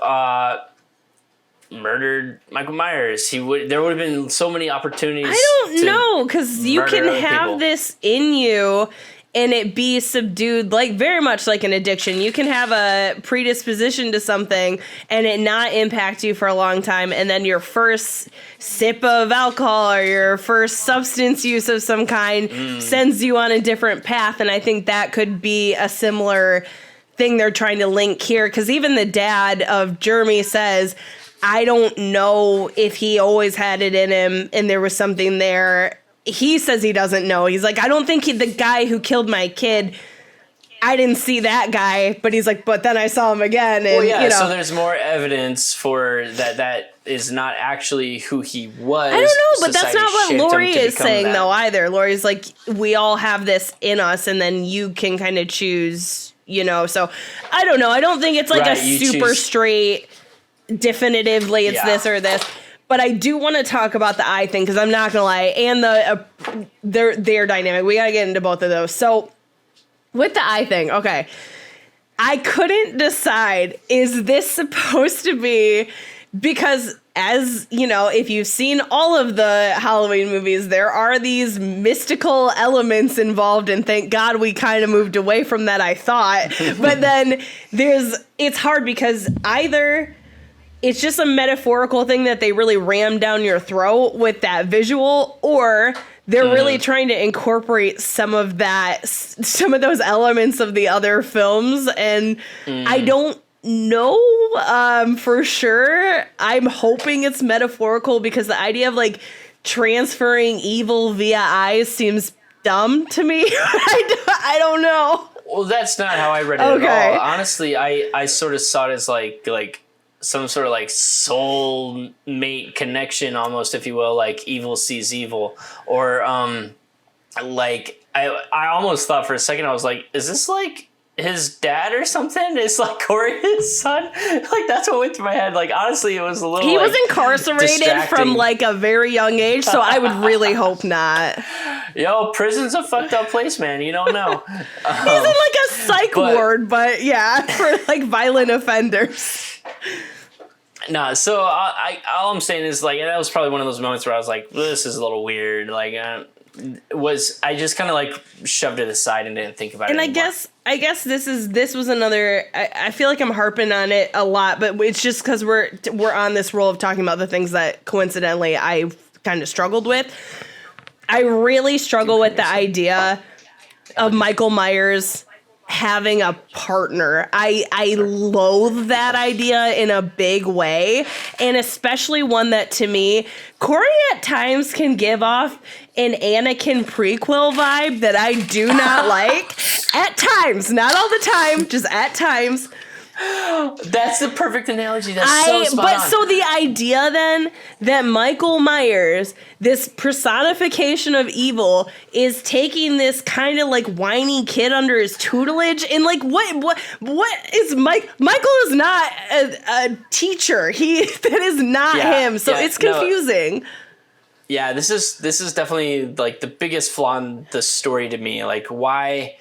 murdered Michael Myers. There would have been so many opportunities. I don't know, because you can have this in you, and it be subdued, like very much like an addiction. You can have a predisposition to something and it not impact you for a long time, and then your first sip of alcohol or your first substance use of some kind sends you on a different path. And I think that could be a similar thing they're trying to link here, because even the dad of Jeremy says, I don't know if he always had it in him and there was something there. He says he doesn't know. He's like, I don't think the guy who killed my kid, I didn't see that guy. But he's like, but then I saw him again. And, well, yeah, you know. So there's more evidence for that is not actually who he was. I don't know, but that's Society not what shaped him Lori to is become saying, that. though, either. Lori's like, we all have this in us, and then you can kind of choose, you know. So I don't know. I don't think it's like Right, a you super choose- straight, definitively it's Yeah. this or this. But I do want to talk about the eye thing, because I'm not gonna lie, and their dynamic. We gotta get into both of those. So with the eye thing, okay, I couldn't decide, is this supposed to be, because as you know, if you've seen all of the Halloween movies, there are these mystical elements involved, and thank God we kind of moved away from that, I thought. But then it's hard, because either it's just a metaphorical thing that they really ram down your throat with that visual, or they're really trying to incorporate some of those elements of the other films. And I don't know for sure. I'm hoping it's metaphorical, because the idea of like transferring evil via eyes seems dumb to me. I don't know. Well, that's not how I read it at all. Honestly, I sort of saw it as like some sort of like soul mate connection, almost, if you will, like evil sees evil, or like I almost thought for a second, I was like, is this like his dad or something? Is like Corey his son? Like that's what went through my head. Like honestly, it was a little. He was like, incarcerated distracting. from like a very young age, so I would really hope not. Yo, prison's a fucked up place, man. You don't know. He's in like a psych ward, but yeah, for like violent offenders. No, so all I'm saying is like that was probably one of those moments where I was like, this is a little weird. Like, I just kind of like shoved it aside and didn't think about it. And anymore. I guess this was another. I feel like I'm harping on it a lot, but it's just because we're on this roll of talking about the things that coincidentally I kind of struggled with. I really struggle with the idea of Michael Myers having a partner. I loathe that idea in a big way, and especially one that, to me, Corey at times can give off an Anakin prequel vibe that I do not like. At times, not all the time, just at times. That's the perfect analogy. That's so spot on. So the idea then that Michael Myers, this personification of evil, is taking this kind of like whiny kid under his tutelage, and like what is Michael is not a teacher. That is not him. So it's confusing. No. Yeah, this is definitely like the biggest flaw in the story to me. Like why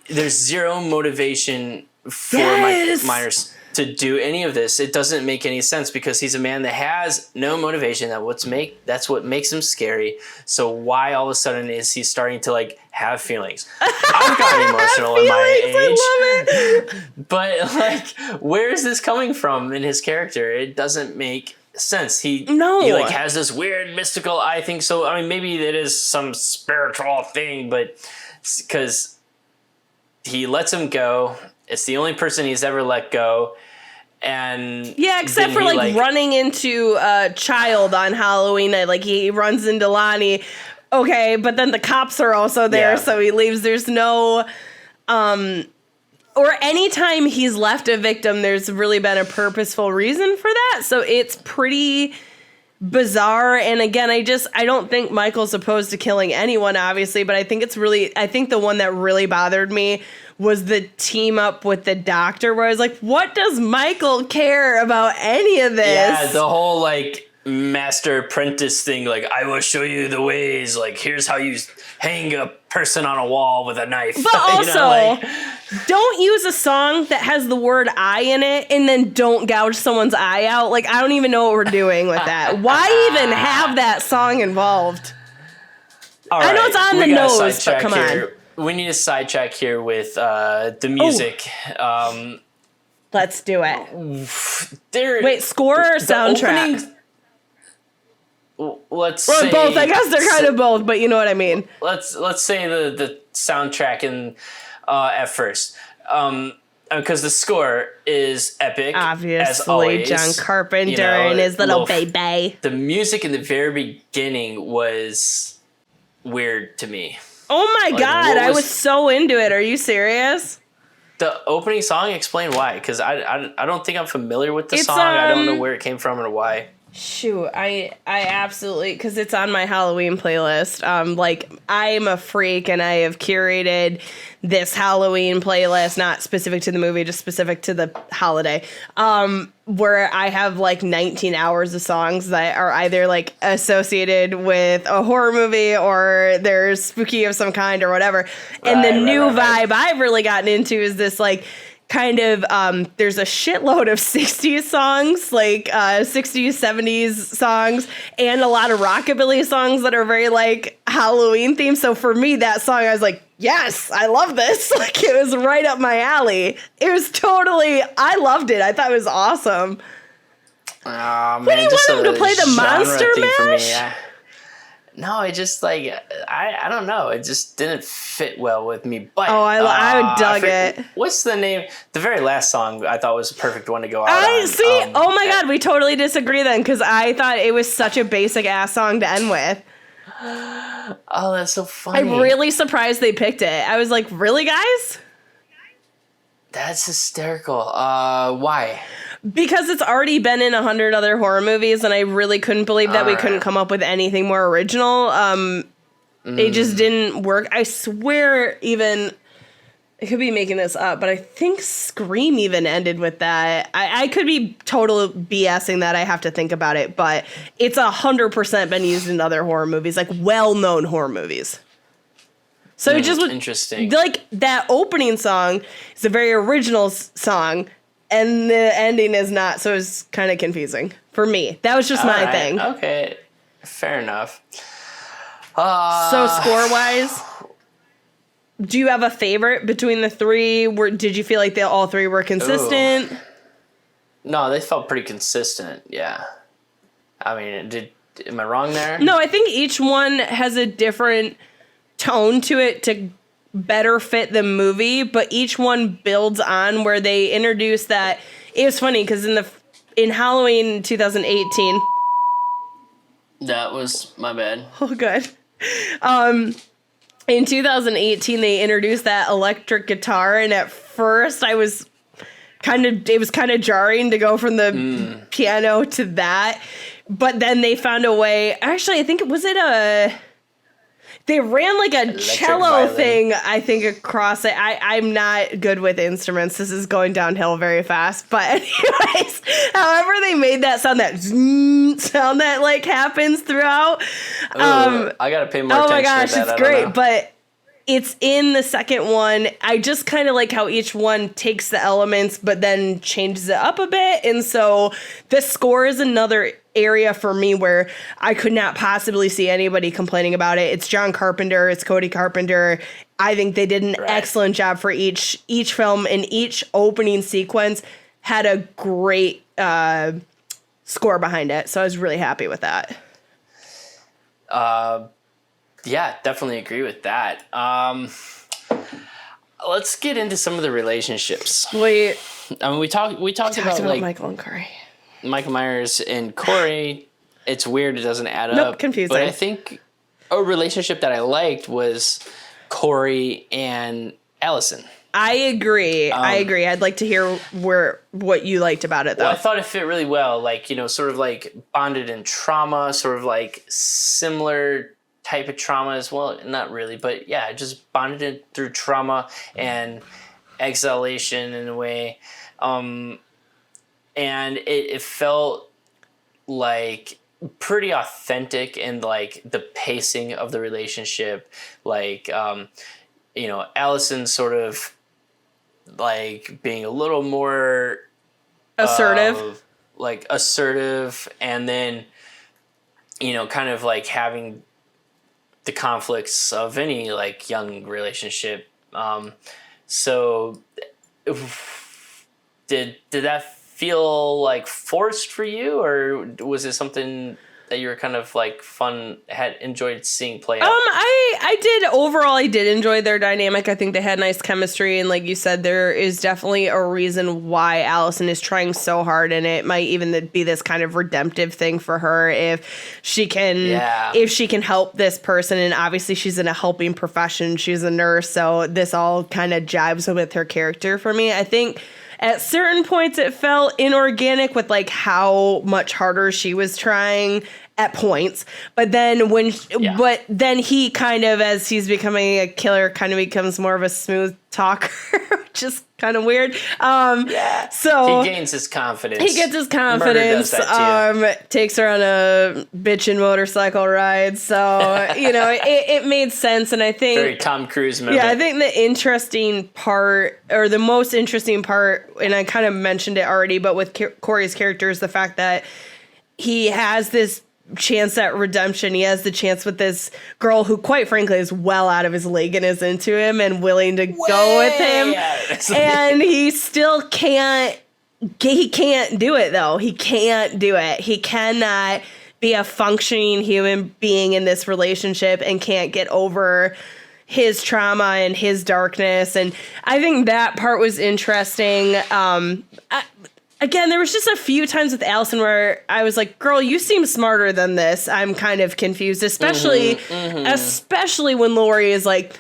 there's zero motivation for Mike Myers to do any of this. It doesn't make any sense, because he's a man that has no motivation. That's what makes him scary. So why all of a sudden is he starting to like have feelings? I've gotten emotional in my age. I love it. But like, where is this coming from in his character? It doesn't make sense. He like has this weird mystical eye thing. So I mean, maybe it is some spiritual thing, but because he lets him go. It's the only person he's ever let go. And yeah, except for like running into a child on Halloween night. Like he runs into Lonnie. Okay, but then the cops are also there, so he leaves. There's no or anytime he's left a victim, there's really been a purposeful reason for that. So it's pretty bizarre. And again, I don't think Michael's opposed to killing anyone, obviously, but I think the one that really bothered me was the team up with the doctor, where I was like, what does Michael care about any of this? Yeah, the whole like master apprentice thing, like I will show you the ways, like here's how you hang a person on a wall with a knife. But also, don't use a song that has the word eye in it and then don't gouge someone's eye out. Like, I don't even know what we're doing with that. Why even have that song involved? All I know right, it's on the nose, but come on. we need a sidetrack here with the music. Let's do it. There, Wait, score or soundtrack? Let's say both. I guess they're kind of both, but you know what I mean. Let's say the soundtrack and at first, because the score is epic. Obviously, as always. John Carpenter and his little baby. The music in the very beginning was weird to me. Oh my god, I was so into it. Are you serious? The opening song, explain why, because I don't think I'm familiar with the song. I don't know where it came from or why. Shoot, I absolutely, because it's on my Halloween playlist. Like, I'm a freak, and I have curated this Halloween playlist, not specific to the movie, just specific to the holiday, where I have like 19 hours of songs that are either like associated with a horror movie or they're spooky of some kind or whatever. And the new vibe I've really gotten into is this like kind of there's a shitload of 60s songs, like 60s 70s songs, and a lot of rockabilly songs that are very like Halloween themed. So for me, that song, I was like, yes, I love this. Like, it was right up my alley. It was totally, I loved it. I thought it was awesome. Oh, man, what do you want him to play, the Monster Mash? No, it just like I don't know. It just didn't fit well with me. But I dug it. What's the name? The very last song I thought was a perfect one to go out on. See. Oh my god, we totally disagree then, because I thought it was such a basic ass song to end with. Oh, that's so funny. I'm really surprised they picked it. I was like, really, guys? That's hysterical. Why? Because it's already been in 100 other horror movies, and I really couldn't believe that we couldn't come up with anything more original. It just didn't work. I swear, even, I could be making this up, but I think Scream even ended with that. I could be total BSing that. I have to think about it, but it's 100% been used in other horror movies, like well-known horror movies. So it just was interesting. Like, that opening song is a very original song, and the ending is not, so it's kind of confusing for me. That was just my thing. Okay, fair enough. So score-wise, do you have a favorite between the three? Did you feel like all three were consistent? Ooh. No, they felt pretty consistent, yeah. I mean, am I wrong there? No, I think each one has a different tone to it to better fit the movie, but each one builds on where they introduce that. It was funny because in Halloween 2018, that was my bad. Oh, good. In 2018, they introduced that electric guitar, and at first it was kind of jarring to go from the piano to that, but then they found a way. Actually, I think they ran like a cello thing, I think, across it. I'm not good with instruments. This is going downhill very fast. But anyways, however they made that sound, that zoom sound that like happens throughout. I gotta pay more attention to that. Oh my gosh, it's great. But it's in the second one. I just kind of like how each one takes the elements but then changes it up a bit. And so the score is another area for me where I could not possibly see anybody complaining about it. It's John Carpenter, it's Cody Carpenter. I think they did an excellent job for each film, and each opening sequence had a great score behind it. So I was really happy with that. Yeah, definitely agree with that. Let's get into some of the relationships. Wait. I mean, we talked about like Michael and Corey. Michael Myers and Corey. It's weird. It doesn't add up. Nope, confusing. But I think a relationship that I liked was Corey and Allison. I agree. I'd like to hear what you liked about it, though. Well, I thought it fit really well. Like, sort of like bonded in trauma, sort of like similar type of trauma as well. Not really, but yeah, just bonded in through trauma and exhalation in a way. And it felt like pretty authentic in like the pacing of the relationship. Like, Allison sort of like being a little more assertive, and then, kind of like having the conflicts of any like young relationship. So did that feel like forced for you, or was it something that you were kind of like had enjoyed seeing play out? I did enjoy their dynamic. I think they had nice chemistry, and like you said, there is definitely a reason why Allison is trying so hard, and it might even be this kind of redemptive thing for her if she can help this person. And obviously she's in a helping profession. She's a nurse, so this all kind of jibes with her character for me. I think at certain points it felt inorganic with like how much harder she was trying at points, but then then he kind of, as he's becoming a killer, kind of becomes more of a smooth talker, which is kind of weird. So he gains his confidence. He gets his confidence. Takes her on a bitchin' motorcycle ride. So it made sense, and I think very Tom Cruise moment. Yeah, I think the interesting part, or the most interesting part, and I kind of mentioned it already, but with Corey's character is the fact that he has this chance at redemption. He has the chance with this girl who, quite frankly, is well out of his league and is into him and willing to go with him. And he still can't. He can't do it, though. He can't do it. He cannot be a functioning human being in this relationship and can't get over his trauma and his darkness. And I think that part was interesting. Again, there was just a few times with Allison where I was like, girl, you seem smarter than this. I'm kind of confused, especially when Lori is like,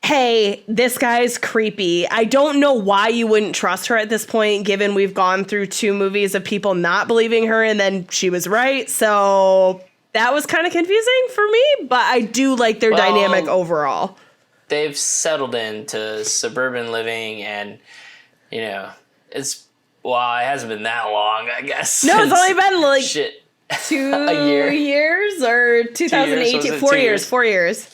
hey, this guy's creepy. I don't know why you wouldn't trust her at this point, given we've gone through 2 movies of people not believing her, and then she was right. So that was kind of confusing for me, but I do like their dynamic overall. They've settled into suburban living, and, it hasn't been that long, I guess. No, it's only been like 2 years or 2018. 4 years. 4 years.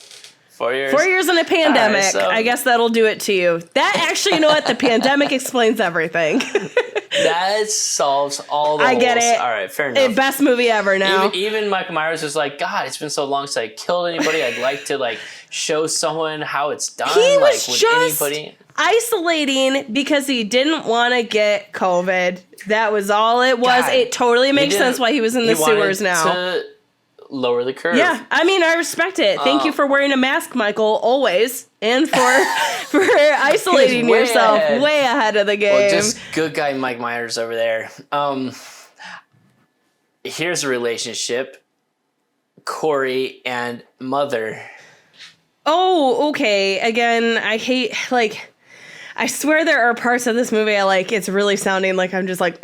4 years. 4 years in a pandemic. Right, so I guess that'll do it to you. That actually, you know what? The pandemic explains everything. That solves all the I holes. get it. All right, fair enough. Best movie ever now. Even Michael Myers was like, God, it's been so long since I killed anybody. I'd like to show someone how it's done. He was just anybody. Isolating because he didn't want to get COVID. That was all it was. God, it totally makes sense why he was in the sewers now. To lower the curve. Yeah, I mean, I respect it. Thank you for wearing a mask, Michael, always, and for isolating yourself way ahead of the game. Well, just good guy Mike Myers over there. Here's a relationship: Corey and Mother. Oh, okay. Again, I hate I swear there are parts of this movie I like. It's really sounding like I'm just like,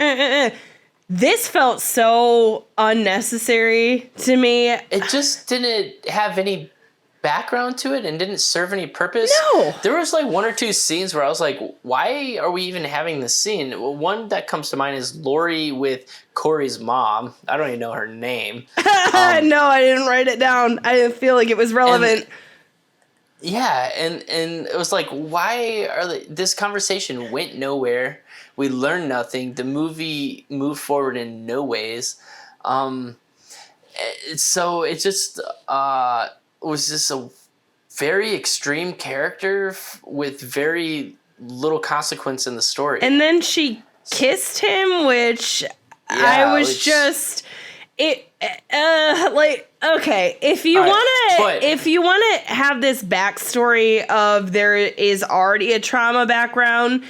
This felt so unnecessary to me. It just didn't have any background to it and didn't serve any purpose. No. There was 1 or 2 scenes where I was like, why are we even having this scene? Well, one that comes to mind is Lori with Corey's mom. I don't even know her name. No, I didn't write it down. I didn't feel like it was relevant. And it was like, why this conversation went nowhere. We learned nothing. The movie moved forward in no ways. So it just was just a very extreme character with very little consequence in the story. And then she kissed him, which I was just... okay, if you want to have this backstory of there is already a trauma background,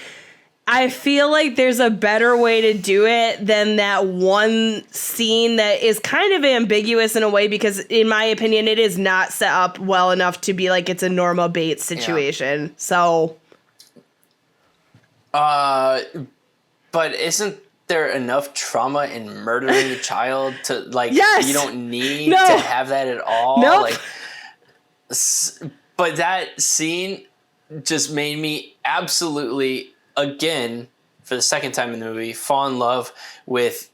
I feel like there's a better way to do it than that one scene that is kind of ambiguous in a way, because in my opinion, it is not set up well enough to be like it's a Norma Bates situation. Yeah. So, but isn't there enough trauma in murdering a child to yes! You don't need to have that at all? Nope. But that scene just made me absolutely, again, for the second time in the movie, fall in love with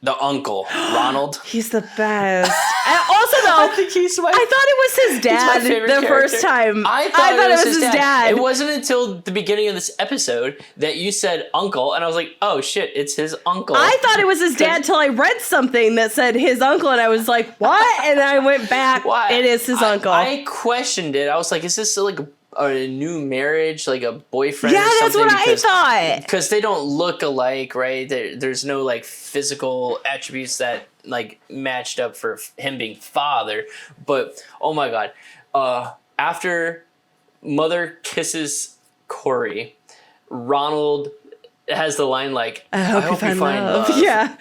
The uncle, Ronald. He's the best. And also, though, I think he's my. I thought it was his dad my favorite the first character. time. I thought it was his dad. It It wasn't until the beginning of this episode that you said uncle, and I was like, oh shit, it's his uncle. I thought it was his dad till I read something that said his uncle, and I was like, what? And I went back. Why? It is his uncle. I questioned it. I was like, is this like a new marriage, like a boyfriend? Yeah, or that's something? what I thought. Because they don't look alike, right? There's no like physical attributes that like matched up for him being father. But oh my god, after Mother kisses Corey, Ronald has the line like, I hope you find love. Yeah.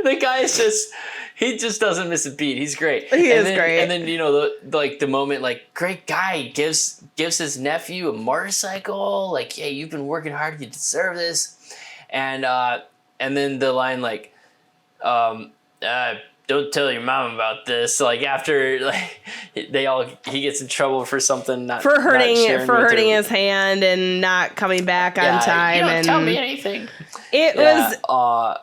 The guy is just. He just doesn't miss a beat. He's great. He is great. And then the moment, like, great guy gives his nephew a motorcycle. Like, yeah, you've been working hard. You deserve this. And then the line like, don't tell your mom about this. Like after like he gets in trouble for something for hurting his hand and not coming back on time. You don't and tell me anything. It was.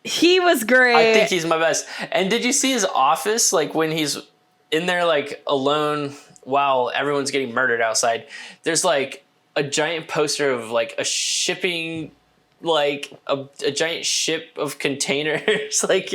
He was great. I think he's my best. And did you see his office? Like when he's in there like alone while everyone's getting murdered outside, there's like a giant poster of like a shipping, like a giant ship of containers. like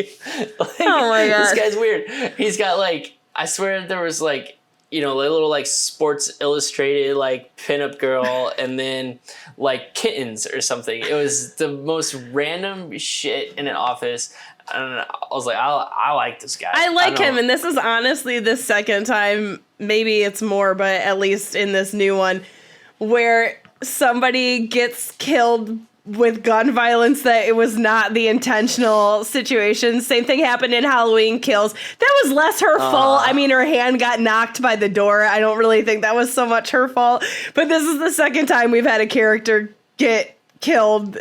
oh my God. This guy's weird. He's got like, I swear there was like, a little like Sports Illustrated like pinup girl and then like kittens or something. It was the most random shit in an office. I don't know. I was like, I like this guy. I like him, and this is honestly the second time, maybe it's more, but at least in this new one, where somebody gets killed with gun violence that it was not the intentional situation. Same thing happened in Halloween Kills. That was less her fault. I mean, her hand got knocked by the door. I don't really think that was so much her fault. But this is the second time we've had a character get killed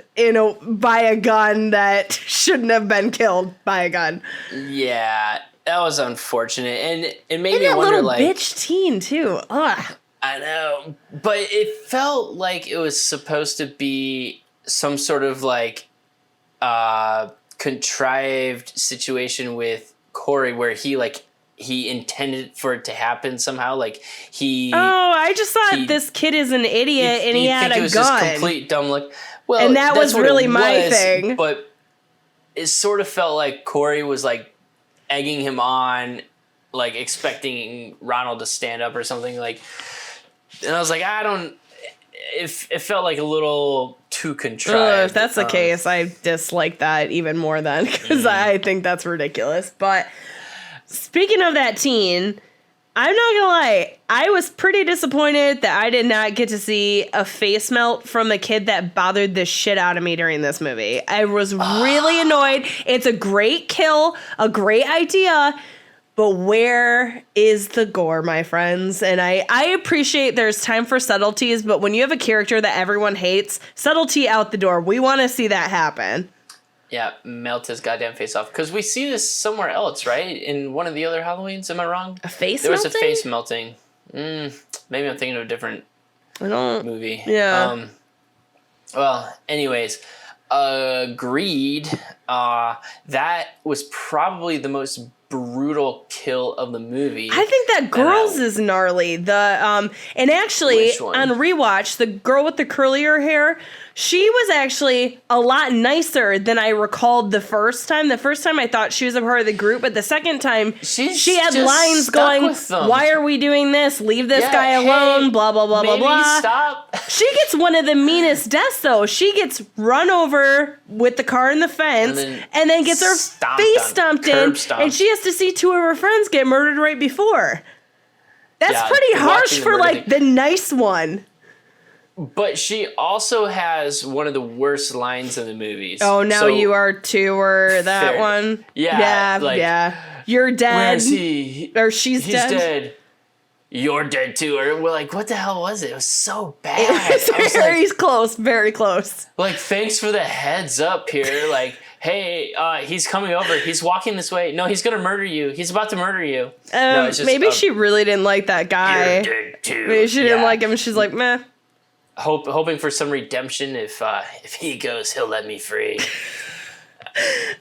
by a gun that shouldn't have been killed by a gun. Yeah, that was unfortunate. And it made and me that wonder, little like... bitch teen, too. Ugh. I know. But it felt like it was supposed to be some sort of like contrived situation with Corey where he intended for it to happen somehow. Like I just thought this kid is an idiot and he had a gun. It was just complete dumb luck. Well, and that was really my thing. But it sort of felt like Corey was like egging him on, like expecting Ronald to stand up or something. Like, and I was like, it felt like a little too contrived. If that's the case, I dislike that even more then because I think that's ridiculous. But speaking of that teen, I'm not gonna lie, I was pretty disappointed that I did not get to see a face melt from the kid that bothered the shit out of me during this movie. I was really annoyed. It's a great kill, a great idea, but where is the gore, my friends? And I appreciate there's time for subtleties, but when you have a character that everyone hates, subtlety out the door. We want to see that happen. Yeah, melt his goddamn face off. Because we see this somewhere else, right? In one of the other Halloweens, am I wrong? A face melting? There was melting? a face melting. Maybe I'm thinking of a different movie. Yeah. Well, anyways, agreed. That was probably the most brutal kill of the movie. I think that girl's is gnarly. And actually on rewatch, the girl with the curlier hair, she was actually a lot nicer than I recalled the first time. The first time I thought she was a part of the group, but the second time she had lines going, "Why are we doing this? Leave this guy alone, blah, blah, blah, blah, blah." Stop. She gets one of the meanest deaths, though. She gets run over with the car in the fence and then gets her face stomped in, and she has to see two of her friends get murdered right before. That's pretty harsh for, like, the nice one. But she also has one of the worst lines in the movies. Oh, now you are too, or that one? Yeah. Yeah. You're dead. Where is he? Or she's He's dead. dead. You're dead too. Or we're like, what the hell was it? It was so bad. It was very close, very close. Like, thanks for the heads up here. Like, hey, he's coming over. He's walking this way. No, he's gonna murder you. He's about to murder you. No, it's just, maybe she really didn't like that guy. You're dead too. Maybe she didn't like him. She's like, meh. Hoping for some redemption. If he goes, he'll let me free.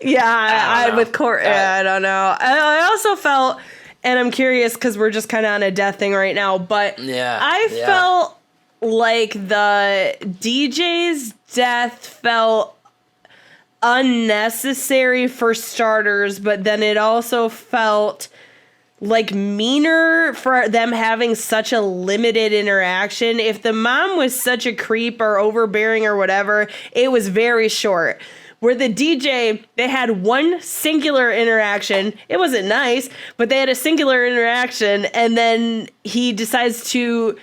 Yeah, with Corey, I don't know. I also felt, and I'm curious because we're just kind of on a death thing right now, but I felt like the DJ's death felt unnecessary for starters, but then it also felt like meaner for them having such a limited interaction. If the mom was such a creep or overbearing or whatever, it was very short. Where the DJ, they had one singular interaction. It wasn't nice, but they had a singular interaction, and then he decides to,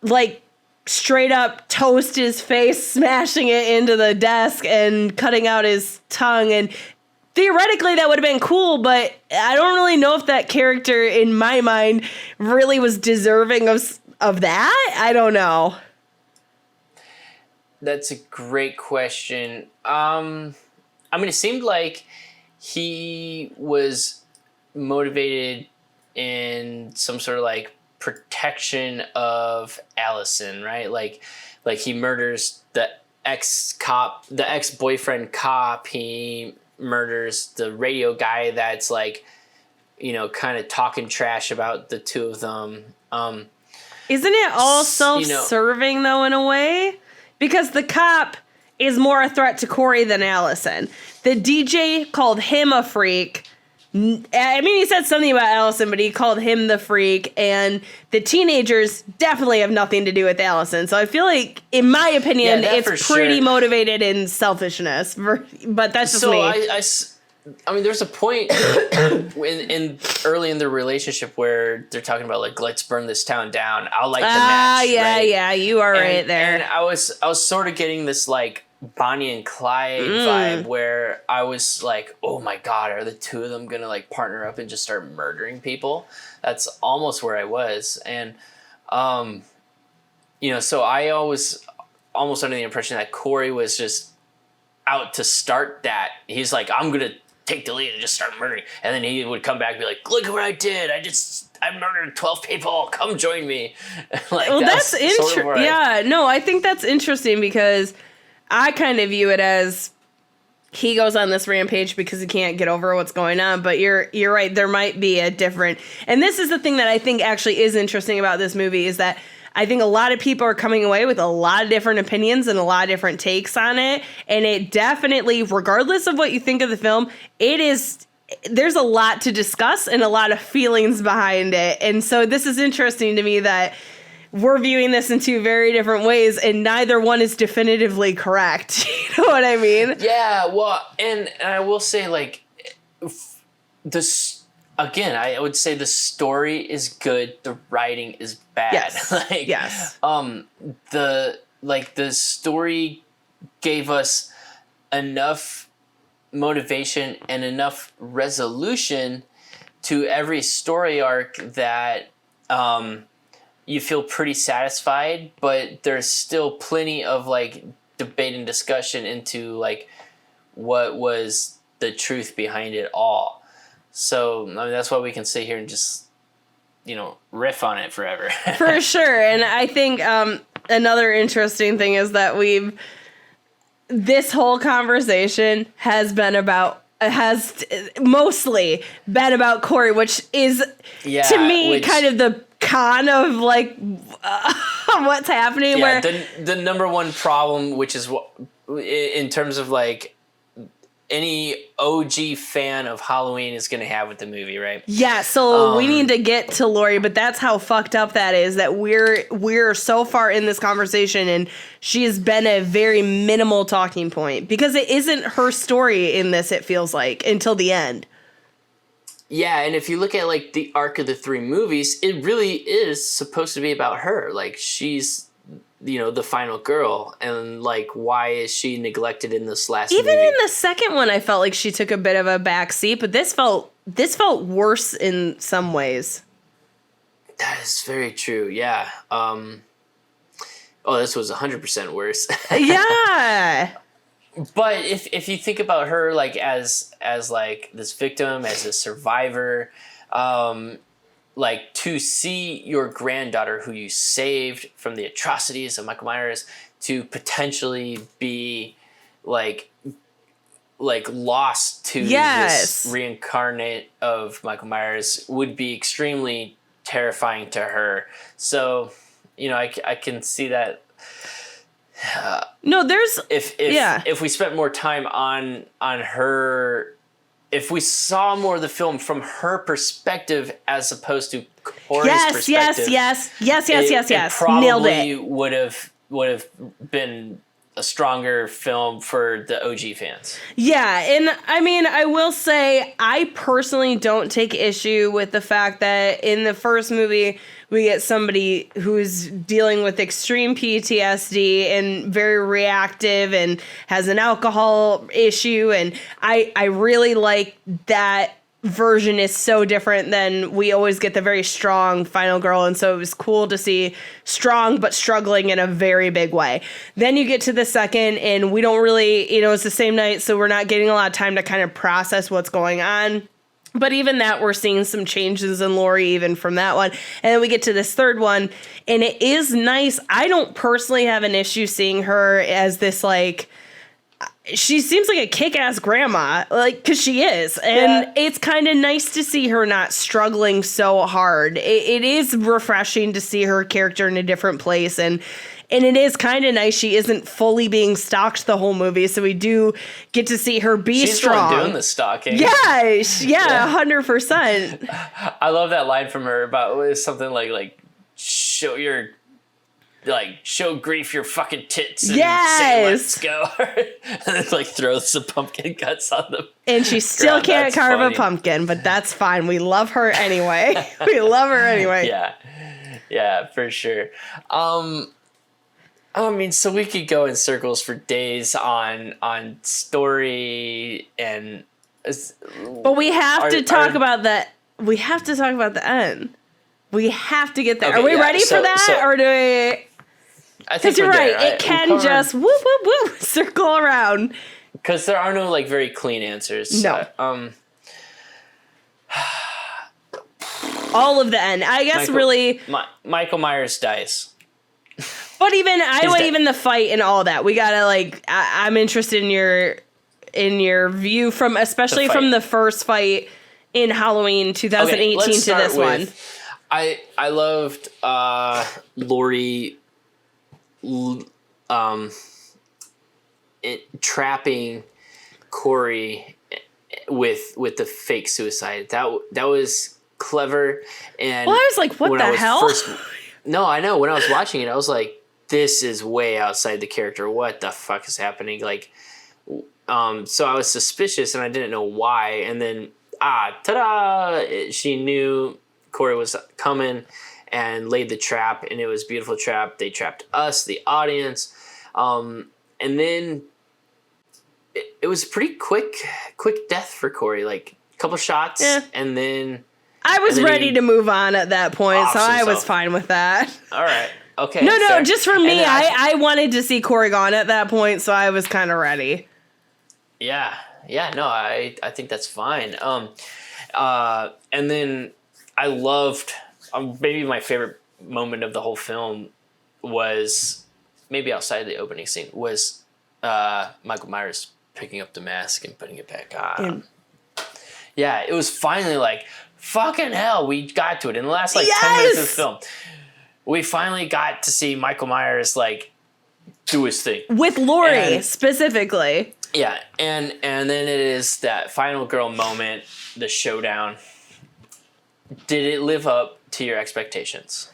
like, straight up toast his face, smashing it into the desk and cutting out his tongue. And theoretically, that would have been cool, but I don't really know if that character, in my mind, really was deserving of that. I don't know. That's a great question. I mean, it seemed like he was motivated in some sort of like protection of Allison, right? Like he murders the ex-boyfriend cop. He murders the radio guy that's like, kind of talking trash about the two of them. Isn't it all self-serving though, in a way? Because the cop is more a threat to Corey than Allison. The DJ called him a freak. I mean, he said something about Allison, but he called him the freak. And the teenagers definitely have nothing to do with Allison. So I feel like, in my opinion, it's pretty motivated in selfishness. But that's just me. I mean, there's a point in early in the relationship where they're talking about like, let's burn this town down. I'll light the match. Yeah, you are right there. And I was sort of getting this like Bonnie and Clyde vibe where I was like, oh my God, are the two of them gonna like partner up and just start murdering people? That's almost where I was, and so I always almost under the impression that Corey was just out to start that. He's like, I'm gonna take the lead and just start murdering. And then he would come back and be like, look at what I did. I murdered 12 people. Come join me. That's interesting. I think that's interesting because I kind of view it as he goes on this rampage because he can't get over what's going on. But you're right. There might be a different, and this is the thing that I think actually is interesting about this movie is that I think a lot of people are coming away with a lot of different opinions and a lot of different takes on it. And it definitely, regardless of what you think of the film, there's a lot to discuss and a lot of feelings behind it. And so this is interesting to me that we're viewing this in two very different ways and neither one is definitively correct. You know what I mean? Yeah, well, and I will say like this. Again, I would say the story is good. The writing is bad. Yes. Yes. The story gave us enough motivation and enough resolution to every story arc that you feel pretty satisfied, but there's still plenty of like debate and discussion into like what was the truth behind it all. So, I mean, that's why we can sit here and just, riff on it forever. For sure. And I think another interesting thing is that this whole conversation has mostly been about Corey, which is, to me, kind of the con of, like, what's happening. Yeah, the number one problem, which is what, in terms of, like, any OG fan of Halloween is going to have with the movie, right? Yeah, so we need to get to Laurie, but that's how fucked up that is, that we're so far in this conversation and she has been a very minimal talking point because it isn't her story in this, it feels like, until the end. Yeah, and if you look at like the arc of the three movies, it really is supposed to be about her. Like she's the final girl, and like why is she neglected in this last movie? Even in the second one I felt like she took a bit of a back seat, but this felt worse in some ways. That is very true. Yeah. This was 100% worse. Yeah. But if you think about her like as like this victim, as a survivor, like to see your granddaughter who you saved from the atrocities of Michael Myers to potentially be like like lost to this reincarnate of Michael Myers would be extremely terrifying to her. So, you know, I can see that. No, there's if we spent more time on her, if we saw more of the film from her perspective as opposed to Corey's perspective, yes. it Nailed would have been a stronger film for the OG fans. Yeah, and I mean, I will say, I personally don't take issue with the fact that in the first movie, we get somebody who's dealing with extreme PTSD and very reactive and has an alcohol issue, and I really like that version is so different than we always get the very strong final girl, and so it was cool to see strong but struggling in a very big way. Then you get to the second, and we don't really, you know, it's the same night, so we're not getting a lot of time to kind of process what's going on. But even that, we're seeing some changes in Laurie even from that one. And then we get to this third one, and it is nice. I don't personally have an issue seeing her as this, like, she seems like a kick-ass grandma, like, because she is. And it's kind of nice to see her not struggling so hard. It is refreshing to see her character in a different place. And it is kind of nice she isn't fully being stalked the whole movie. So we do get to see her be strong. She's doing the stalking. Yeah, 100%. I love that line from her about something like show grief your fucking tits and say let's go. And then like throws some pumpkin guts on them. And she still can't carve a pumpkin, but that's fine. We love her anyway. We love her anyway. Yeah, for sure. I mean, so we could go in circles for days on story and. But we have to talk about that. We have to talk about the end. We have to get there. Okay, are we ready for that, or do we? Because you're right, it can just whoop whoop whoop circle around. Because there are no like very clean answers. No. All of the end, I guess. Michael Myers dies. But even the fight and all that, we gotta like. I'm interested in your view from, especially from the first fight in Halloween 2018 to this one. I loved Laurie trapping Corey with the fake suicide. That was clever. And well, I was like, what the hell? No, I know. When I was watching it, I was like, this is way outside the character. What the fuck is happening? Like, so I was suspicious and I didn't know why. And then, ta-da! She knew Corey was coming and laid the trap, and it was a beautiful trap. They trapped us, the audience. And then it was a pretty quick death for Corey. Like, a couple shots, and then... I was ready to move on at that point, so I was fine with that. All right. Okay. No, fair. Just for me, I wanted to see Corey gone at that point, so I was kind of ready. Yeah. No, I think that's fine. And then I loved maybe my favorite moment of the whole film was maybe outside the opening scene was Michael Myers picking up the mask and putting it back on. Yeah, it was finally like, fucking hell, we got to it. In the last 10 minutes of the film, we finally got to see Michael Myers like do his thing. With Laurie specifically. Yeah, and then it is that final girl moment, the showdown. Did it live up to your expectations?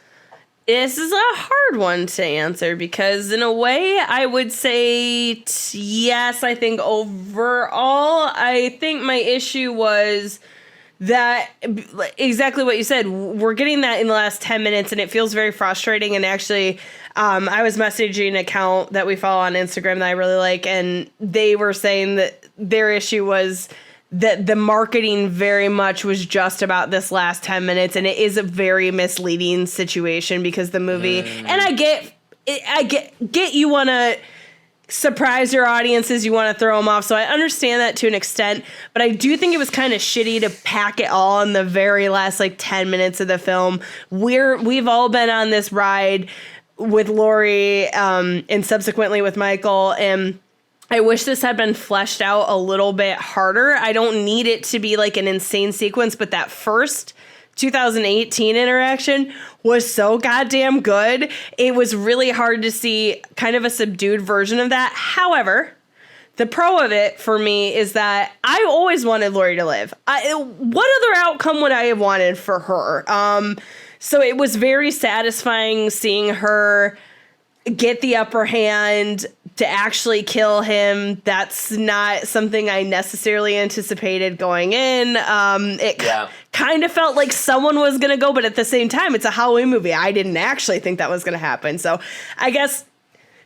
This is a hard one to answer because in a way I would say yes. I think overall, I think my issue was that exactly what you said. We're getting that in the last 10 minutes and it feels very frustrating. And actually, I was messaging an account that we follow on Instagram that I really like, and they were saying that their issue was that the marketing very much was just about this last 10 minutes, and it is a very misleading situation because the movie, and I get you want to surprise your audiences, you want to throw them off, so I understand that to an extent, but I do think it was kind of shitty to pack it all in the very last 10 minutes of the film. We've all been on this ride with Laurie and subsequently with Michael, and I wish this had been fleshed out a little bit harder. I don't need it to be like an insane sequence, but that first 2018 interaction was so goddamn good. It was really hard to see kind of a subdued version of that. However, the pro of it for me is that I always wanted Lori to live. What other outcome would I have wanted for her? So it was very satisfying seeing her get the upper hand to actually kill him. That's not something I necessarily anticipated going in. It kind of felt like someone was going to go, but at the same time, it's a Halloween movie. I didn't actually think that was going to happen. So I guess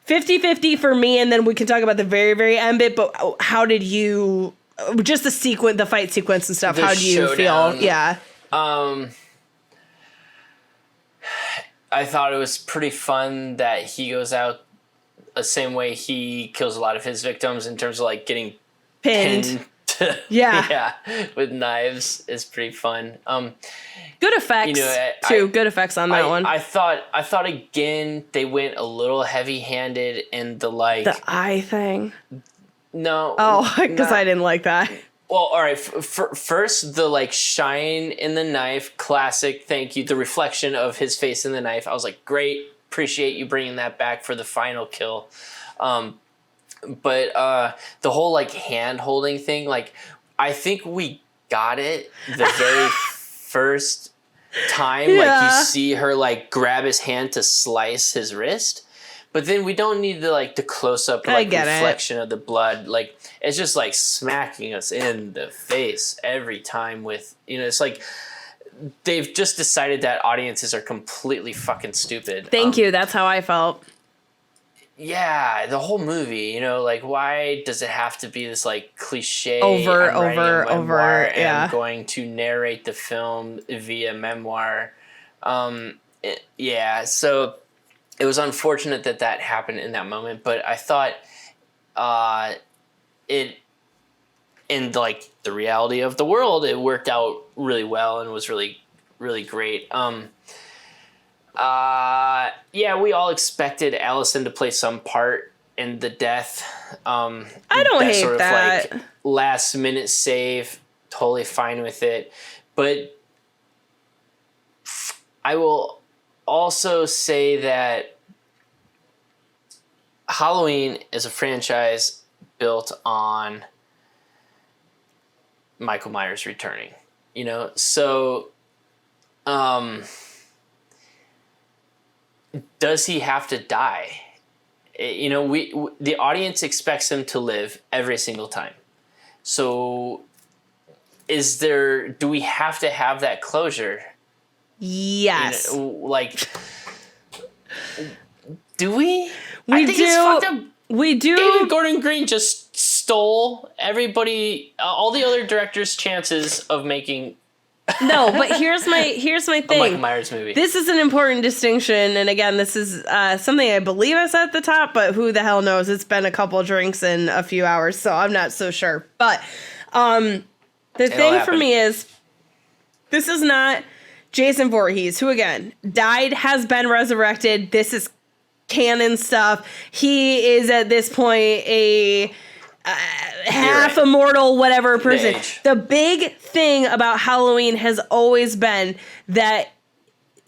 50-50 for me, and then we can talk about the very, very end bit, but how did you, just the fight sequence and stuff, how do you feel? Yeah. I thought it was pretty fun that he goes out the same way he kills a lot of his victims in terms of like getting pinned. Yeah, with knives is pretty fun. Good effects too. Good effects on that one. I thought again they went a little heavy-handed in the eye thing. No. Oh, because I didn't like that. Well, all right. First, the shine in the knife, classic. Thank you. The reflection of his face in the knife. I was like, great. Appreciate you bringing that back for the final kill. But the whole hand holding thing, I think we got it the very first time. You see her grab his hand to slice his wrist. But then we don't need the close up reflection of the blood. It's just smacking us in the face every time with it's they've just decided that audiences are completely fucking stupid. Thank you. That's how I felt. Yeah, the whole movie, why does it have to be this cliche over, and I'm going to narrate the film via memoir. So it was unfortunate that happened in that moment, but I thought it in the reality of the world, it worked out really well and was really, really great. We all expected Allison to play some part in the death. I don't hate sort of that. Last minute save, totally fine with it. But I will also say that Halloween is a franchise built on Michael Myers returning, so does he have to die? The audience expects him to live every single time. So do we have to have that closure? Yes. Do we? We do. It's fucked up. We do. David Gordon Green just stole all the other directors' chances of making. No, but here's my thing. A Michael Myers movie. This is an important distinction, and again, this is something I believe I said at the top, but who the hell knows? It's been a couple drinks and a few hours, so I'm not so sure. But the thing for me is, this is not Jason Voorhees, who again died, has been resurrected. This is canon stuff. He is at this point a half immortal whatever person. The big thing about Halloween has always been that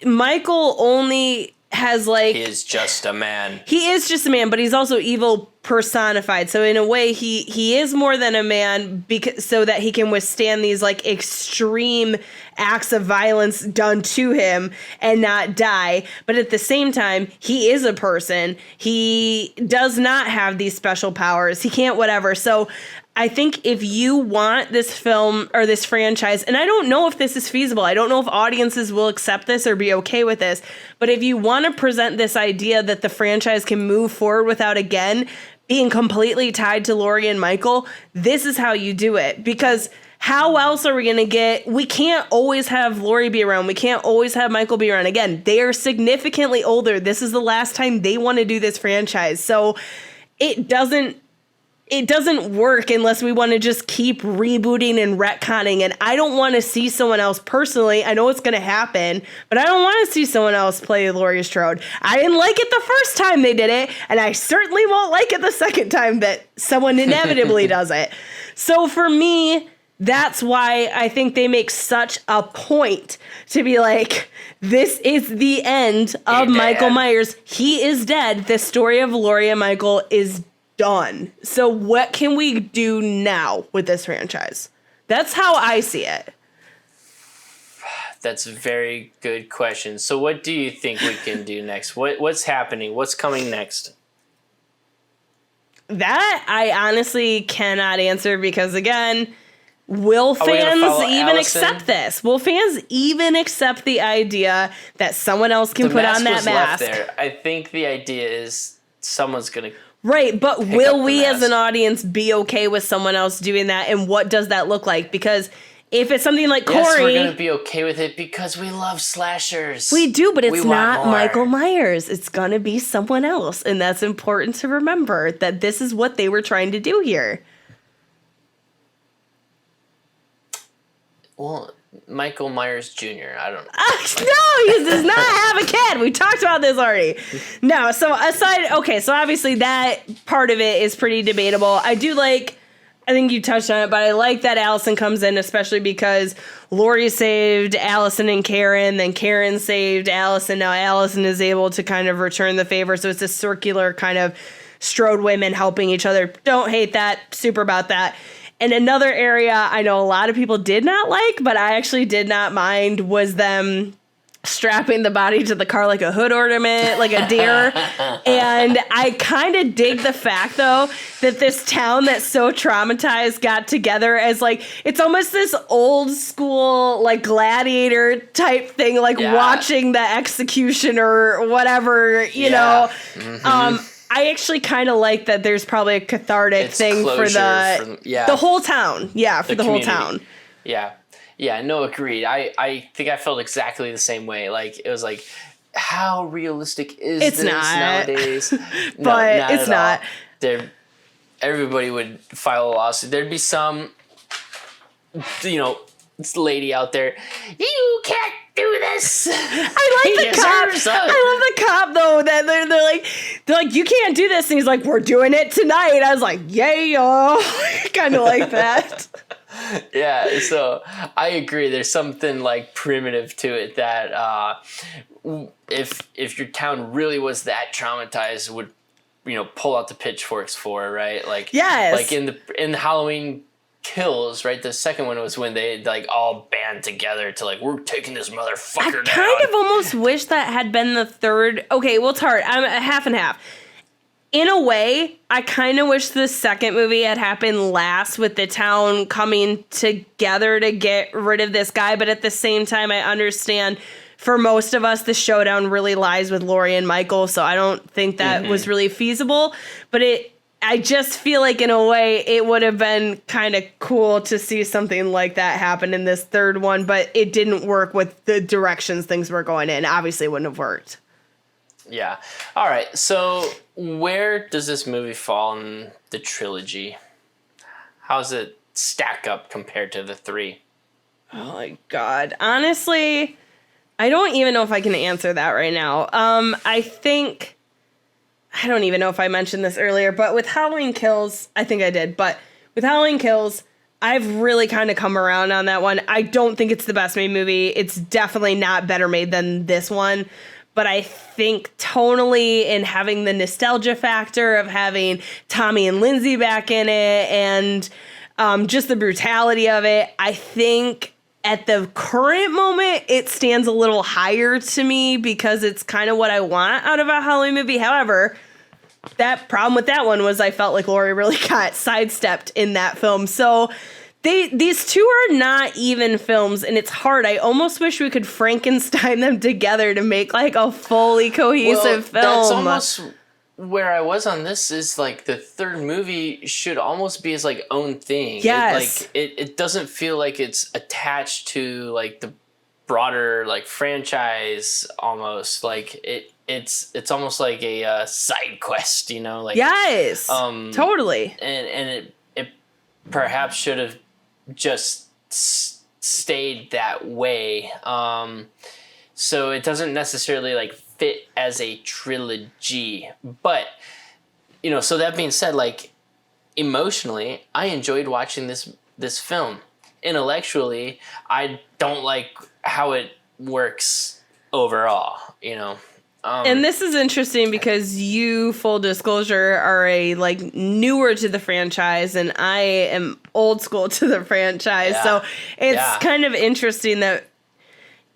Michael only has he is just a man. He is just a man, but he's also evil personified. So in a way, he is more than a man so that he can withstand these extreme acts of violence done to him and not die. But at the same time, he is a person. He does not have these special powers. He can't whatever. So I think if you want this film or this franchise, and I don't know if this is feasible, I don't know if audiences will accept this or be okay with this, but if you want to present this idea that the franchise can move forward without, again, being completely tied to Laurie and Michael, this is how you do it. Because how else are we going to we can't always have Laurie be around. We can't always have Michael be around. Again, they are significantly older. This is the last time they want to do this franchise. So it doesn't it doesn't work unless we want to just keep rebooting and retconning. And I don't want to see someone else personally. I know it's going to happen, but I don't want to see someone else play Laurie Strode. I didn't like it the first time they did it, and I certainly won't like it the second time that someone inevitably does it. So for me, that's why I think they make such a point to be like, this is the end of Michael Myers. He is dead. The story of Laurie and Michael is done. So what can we do now with this franchise? That's how I see it. That's a very good question. So what do you think we can do next? What's happening? What's coming next? That I honestly cannot answer because, again, will fans even accept this? Will fans even accept the idea that someone else can put on that mask? There. I think the idea is someone's going to... Right, but will we as an audience be okay with someone else doing that, and what does that look like? Because if it's something like Corey... Yes, we're going to be okay with it because we love slashers. We do, but it's not Michael Myers. It's going to be someone else, and that's important to remember, that this is what they were trying to do here. Well, Michael Myers Jr., I don't know. No, he does not have a kid. We talked about this already. No, so so obviously that part of it is pretty debatable. I think you touched on it, but I like that Allison comes in, especially because Laurie saved Allison and Karen, then Karen saved Allison. Now Allison is able to kind of return the favor, so it's a circular kind of Strode women helping each other. Don't hate that. Super about that. And another area I know a lot of people did not like, but I actually did not mind, was them strapping the body to the car like a hood ornament, like a deer. And I kind of dig the fact, though, that this town that's so traumatized got together as, like, it's almost this old school, like, gladiator type thing, like watching the execution or whatever, you know. Mm-hmm. I actually kind of like that there's probably a cathartic thing for the whole town. Yeah, for the whole town. Yeah. Yeah, no, agreed. I think I felt exactly the same way. Like, it was like, how realistic is this nowadays? But it's not. Everybody would file a lawsuit. There'd be some, lady out there, you can't do this. I like the cop. I love the cop though. That they're like, you can't do this, and he's like, we're doing it tonight. I was like, yay, y'all. Kind of like that. Yeah, so I agree. There's something like primitive to it that if your town really was that traumatized, would pull out the pitchforks for, right? Like, yes. Like in the Halloween Kills, right? The second one was when they like all band together to like, we're taking this motherfucker down. I kind of almost wish that had been the third. Okay, well, it's hard. I'm half and half. In a way, I kind of wish the second movie had happened last, with the town coming together to get rid of this guy. But at the same time, I understand for most of us, the showdown really lies with Laurie and Michael. So I don't think that was really feasible. But I just feel like in a way it would have been kind of cool to see something like that happen in this third one. But it didn't work with the directions things were going in. Obviously, it wouldn't have worked. Yeah. All right. So where does this movie fall in the trilogy? How does it stack up compared to the three? Oh, my God. Honestly, I don't even know if I can answer that right now. I don't even know if I mentioned this earlier, but with Halloween Kills, I think I did, but with Halloween Kills, I've really kind of come around on that one. I don't think it's the best made movie. It's definitely not better made than this one. But I think tonally, and having the nostalgia factor of having Tommy and Lindsay back in it, and just the brutality of it, I think at the current moment, it stands a little higher to me because it's kind of what I want out of a Halloween movie. However, that problem with that one was I felt like Laurie really got sidestepped in that film. So these two are not even films, and it's hard. I almost wish we could Frankenstein them together to make like a fully cohesive film. That's almost where I was on this, is like the third movie should almost be its like own thing. Yes. It doesn't feel like it's attached to like the broader like franchise almost. Like it's almost like a side quest, you know, like Yes. Totally. and it perhaps should have just stayed that way. So it doesn't necessarily like fit as a trilogy, but you know, so that being said, like emotionally, I enjoyed watching this film. Intellectually, I don't like how it works overall, you know. And this is interesting because you, full disclosure, are a like newer to the franchise, and I am old school to the franchise. Yeah. So it's kind of interesting that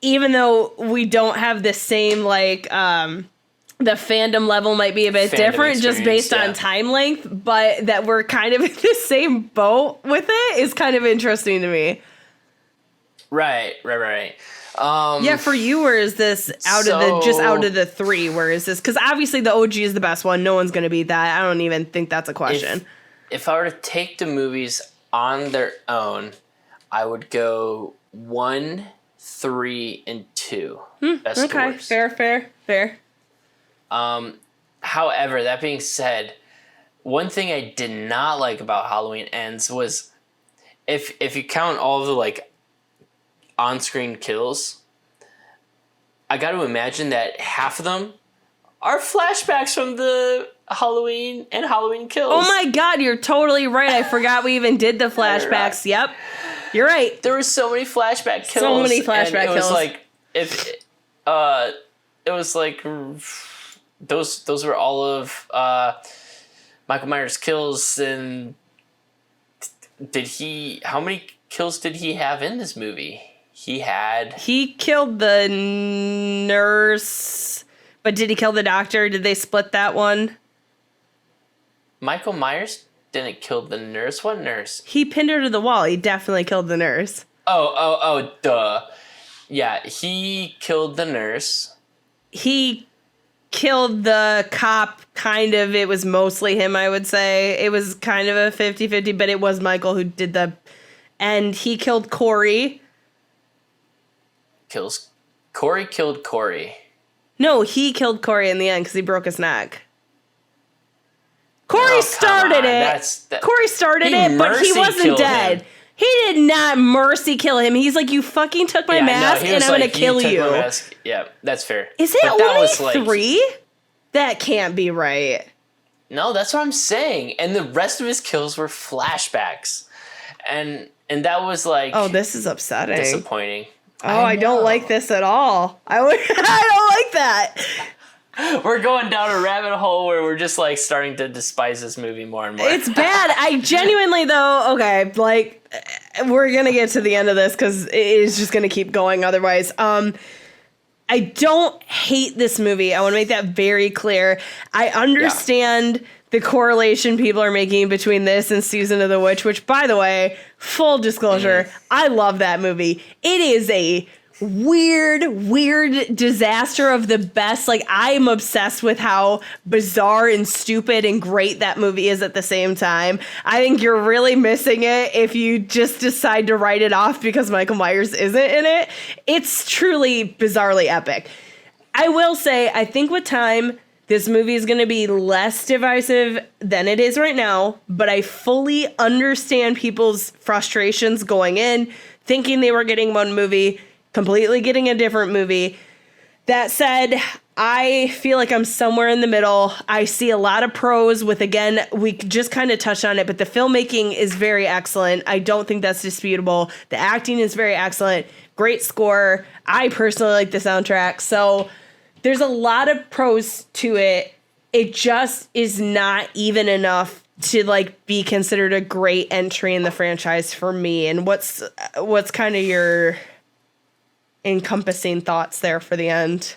even though we don't have the same like the fandom level might be a bit different just based on time length, but that we're kind of in the same boat with it is kind of interesting to me. Right. Yeah, for you, where is this out of the three? Where is this? Because obviously the OG is the best one. No one's going to beat that. I don't even think that's a question. If I were to take the movies on their own, I would go 1, 3, and 2. Best to worst. Fair. However, that being said, one thing I did not like about Halloween Ends was if you count all of the like on-screen kills, I got to imagine that half of them are flashbacks from the Halloween and Halloween Kills. Oh my God, you're totally right. I forgot we even did the flashbacks. Yep, you're right. There were so many flashback kills. So many flashback kills. It was like it was like those were all of Michael Myers' kills. And how many kills did he have in this movie? He killed the nurse, but did he kill the doctor? Did they split that one? Michael Myers didn't kill the nurse. What nurse? He pinned her to the wall. He definitely killed the nurse. Oh, duh. Yeah, he killed the nurse. He killed the cop, kind of. It was mostly him, I would say. It was kind of a 50-50, but it was Michael who did and he killed Corey. Corey killed Corey. No, he killed Corey in the end because he broke his neck. Corey started it. Corey started it, but he wasn't dead. He did not mercy kill him. He's like, you fucking took my mask and I'm going to kill you. Yeah, that's fair. Is it only 3? That can't be right. No, that's what I'm saying. And the rest of his kills were flashbacks. And that was like... Oh, this is upsetting. Disappointing. Oh, I don't like this at all. I don't like that. We're going down a rabbit hole where we're just like starting to despise this movie more and more. It's bad. I genuinely though, okay, like we're going to get to the end of this because it is just going to keep going otherwise. I don't hate this movie. I want to make that very clear. I understand the correlation people are making between this and Season of the Witch, which, by the way, full disclosure, I love that movie. It is a weird disaster of the best. Like, I'm obsessed with how bizarre and stupid and great that movie is at the same time. I think you're really missing it if you just decide to write it off because Michael Myers isn't in it. It's truly bizarrely epic. I will say, I think with time, this movie is going to be less divisive than it is right now, but I fully understand people's frustrations going in, thinking they were getting one movie, completely getting a different movie. That said, I feel like I'm somewhere in the middle. I see a lot of pros with, again, we just kind of touched on it, but the filmmaking is very excellent. I don't think that's disputable. The acting is very excellent. Great score. I personally like the soundtrack. So there's a lot of pros to it. It just is not even enough to like be considered a great entry in the franchise for me. And what's kind of your encompassing thoughts there for the end?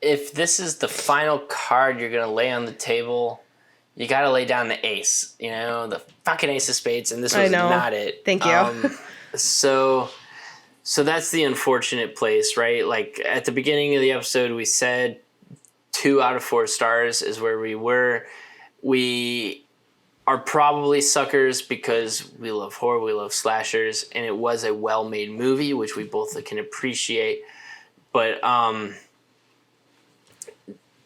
If this is the final card you're going to lay on the table, you got to lay down the ace, you know, the fucking ace of spades. And this was not it. Thank you. So that's the unfortunate place, right? Like at the beginning of the episode, we said 2 out of 4 stars is where we were. We are probably suckers because we love horror, we love slashers, and it was a well-made movie, which we both can appreciate. But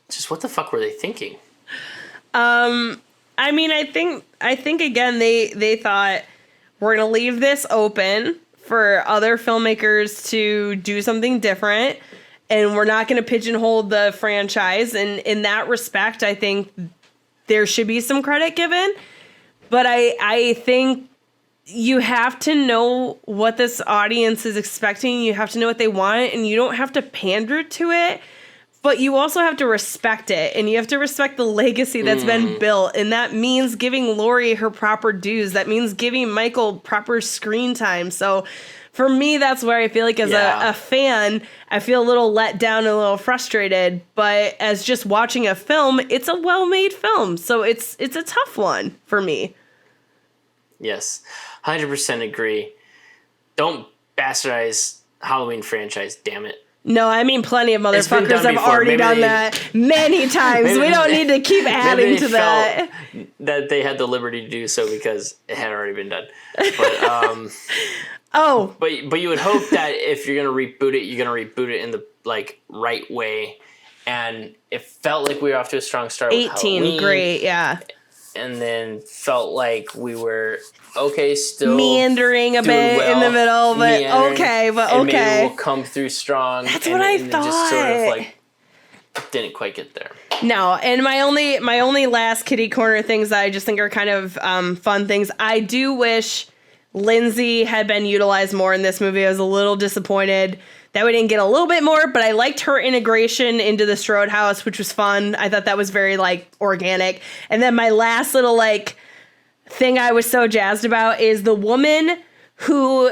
just what the fuck were they thinking? I mean, I think again they thought we're gonna leave this open for other filmmakers to do something different, and we're not gonna pigeonhole the franchise. And in that respect, I think there should be some credit given. But I think you have to know what this audience is expecting. You have to know what they want, and you don't have to pander to it. But you also have to respect it, and you have to respect the legacy that's been built. And that means giving Laurie her proper dues. That means giving Michael proper screen time. So for me, that's where I feel like as a fan, I feel a little let down, a little frustrated. But as just watching a film, it's a well-made film. So it's a tough one for me. Yes, 100% agree. Don't bastardize Halloween franchise, damn it. No, I mean plenty of motherfuckers have already done that many times. We don't need to keep adding to that. That they had the liberty to do so because it had already been done. But but you would hope that if you're gonna reboot it, you're gonna reboot it in the right way. And it felt like we were off to a strong start. 18, with Halloween, great, yeah. And then felt like we were still meandering a bit in the middle, but okay. And maybe we'll come through strong. That's what I thought. It just sort of didn't quite get there. No, and my only last kitty corner things that I just think are kind of fun things. I do wish Lindsay had been utilized more in this movie. I was a little disappointed that we didn't get a little bit more, but I liked her integration into the Strode house, which was fun. I thought that was very organic. And then my last little thing I was so jazzed about is the woman who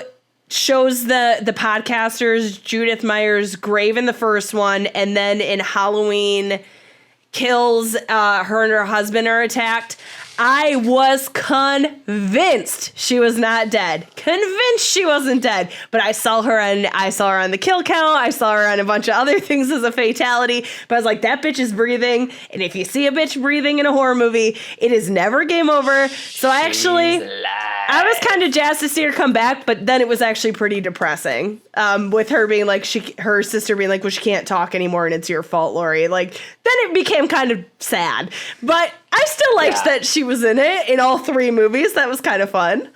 shows the podcasters Judith Meyer's grave in the first one, and then in Halloween kills her and her husband are attacked. I was convinced she was not dead. Convinced she wasn't dead. But I saw her on the kill count. I saw her on a bunch of other things as a fatality. But I was like, that bitch is breathing. And if you see a bitch breathing in a horror movie, it is never game over. So I was kind of jazzed to see her come back, but then it was actually pretty depressing. With her being her sister being like, well, she can't talk anymore and it's your fault, Laurie. Then it became kind of sad. But I still liked that she was in it in all three movies. That was kind of fun.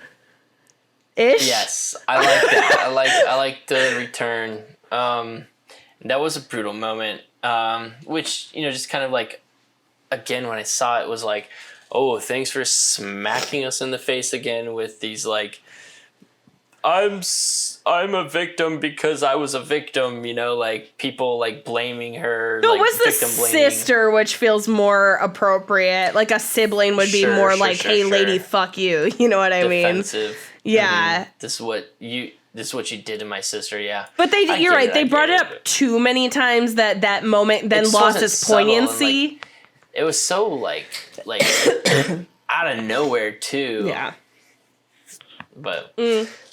Ish. Yes, I like that. I like the return. That was a brutal moment. Which, just kind of again, when I saw it was like, oh, thanks for smacking us in the face again with these I'm a victim because I was a victim, people blaming her. No, it was the sister, which feels more appropriate. Like a sibling would be more hey, lady, fuck you. You know what I mean? Defensive. Yeah. This is what you did to my sister, yeah. But you're right. They brought it up too many times that moment then lost its poignancy. It was so out of nowhere too. Yeah. But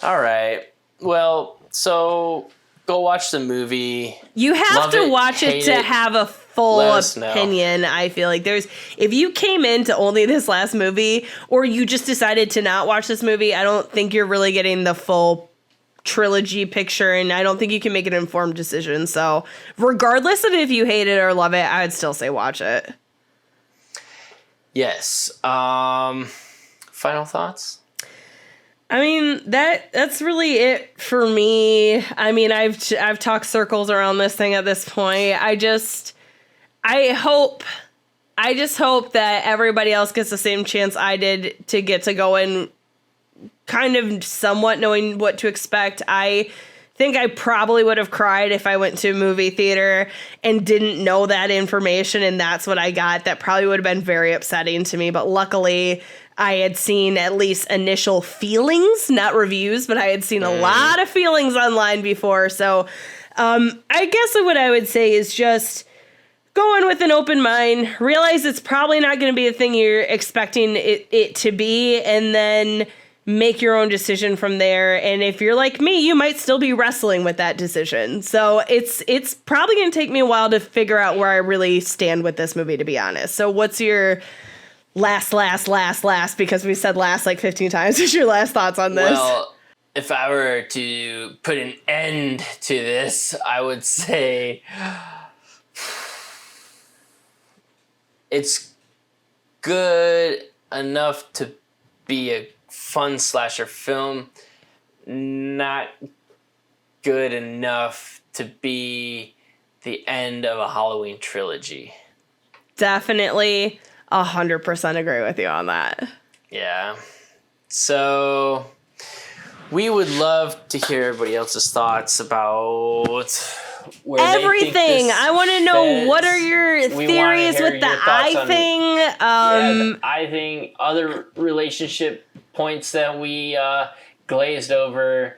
all right. Well, so go watch the movie. You have to watch it to have a full opinion. I feel like if you came into only this last movie or you just decided to not watch this movie, I don't think you're really getting the full trilogy picture, and I don't think you can make an informed decision. So regardless of if you hate it or love it, I would still say watch it. Yes. Final thoughts? I mean, that's really it for me. I mean, I've talked circles around this thing at this point. I just hope that everybody else gets the same chance I did to get to go in kind of somewhat knowing what to expect. I think I probably would have cried if I went to a movie theater and didn't know that information, and that's what I got. That probably would have been very upsetting to me, but luckily I had seen at least initial feelings, not reviews, but I had seen a lot of feelings online before. So I guess what I would say is just go in with an open mind, realize it's probably not going to be the thing you're expecting it to be, and then make your own decision from there. And if you're like me, you might still be wrestling with that decision. So it's probably going to take me a while to figure out where I really stand with this movie, to be honest. So what's your last, because we said last like 15 times. What's your last thoughts on this? Well, if I were to put an end to this, I would say it's good enough to be a fun slasher film, not good enough to be the end of a Halloween trilogy. Definitely 100% agree with you on that. Yeah. So we would love to hear everybody else's thoughts about where everything. They think this I want to know fits. what are your theories with the eye thing. The eye thing, other relationship points that we glazed over.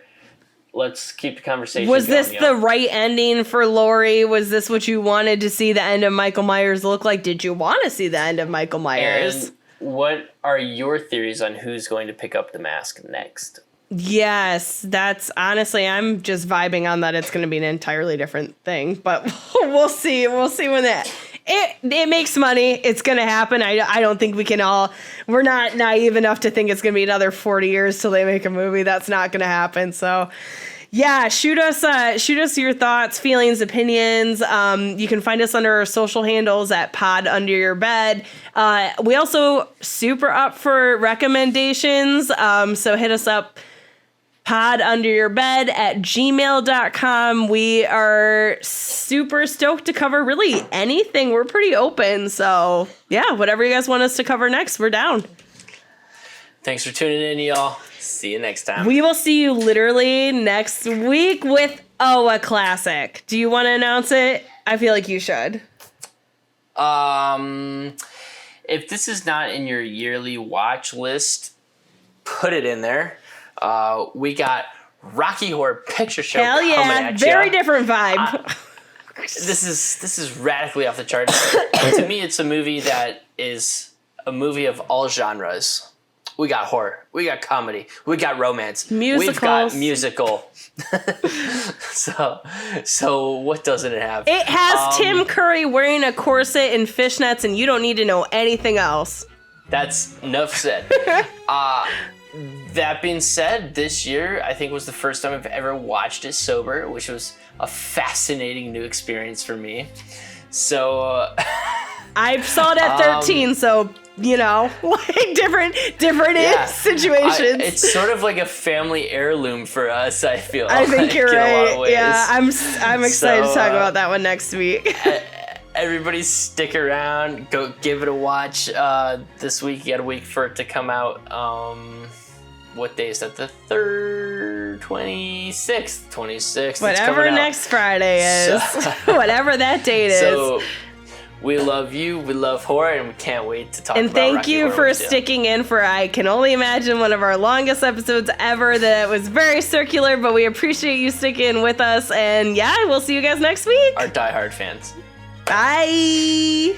Let's keep the conversation Was going, this the right ending for Laurie? Was this what you wanted to see the end of Michael Myers look like? Did you want to see the end of Michael Myers? And what are your theories on who's going to pick up the mask next? Yes, that's honestly, I'm just vibing on that. It's going to be an entirely different thing, but we'll see. We'll see when it makes money. It's going to happen. I don't think we're not naive enough to think it's going to be another 40 years till they make a movie. That's not going to happen. So yeah, shoot us your thoughts, feelings, opinions. You can find us under our social handles at Pod Under Your Bed. We also super up for recommendations. So hit us up. podunderyourbed@gmail.com. We are super stoked to cover really anything. We're pretty open. So yeah, whatever you guys want us to cover next, we're down. Thanks for tuning in, y'all. See you next time. We will see you literally next week with a classic. Do you want to announce it? I feel like you should. If this is not in your yearly watch list, put it in there. We got Rocky Horror Picture Show. Hell yeah, coming at very ya. different vibe. This is radically off the charts. To me, it's a movie that is a movie of all genres. We got horror, we got comedy, we got romance, we've got musical. So what doesn't it have? It has Tim Curry wearing a corset and fishnets, and you don't need to know anything else. That's enough said. That being said, this year I think was the first time I've ever watched it sober, which was a fascinating new experience for me. So I saw it at 13, so you know, like different situations. It's sort of like a family heirloom for us. I feel. I think like, you're in a lot right. of ways. Yeah, I'm excited to talk about that one next week. Everybody stick around. Go give it a watch. This week, you got a week for it to come out. What day is that? The 3rd, 26th. 26th. Whatever next Friday is. Whatever that date is. So we love you. We love horror, and we can't wait to talk about And thank Rocky you Horror for with you. sticking in for, I can only imagine, one of our longest episodes ever that was very circular, but we appreciate you sticking with us. And yeah, we'll see you guys next week. Our diehard fans. Bye.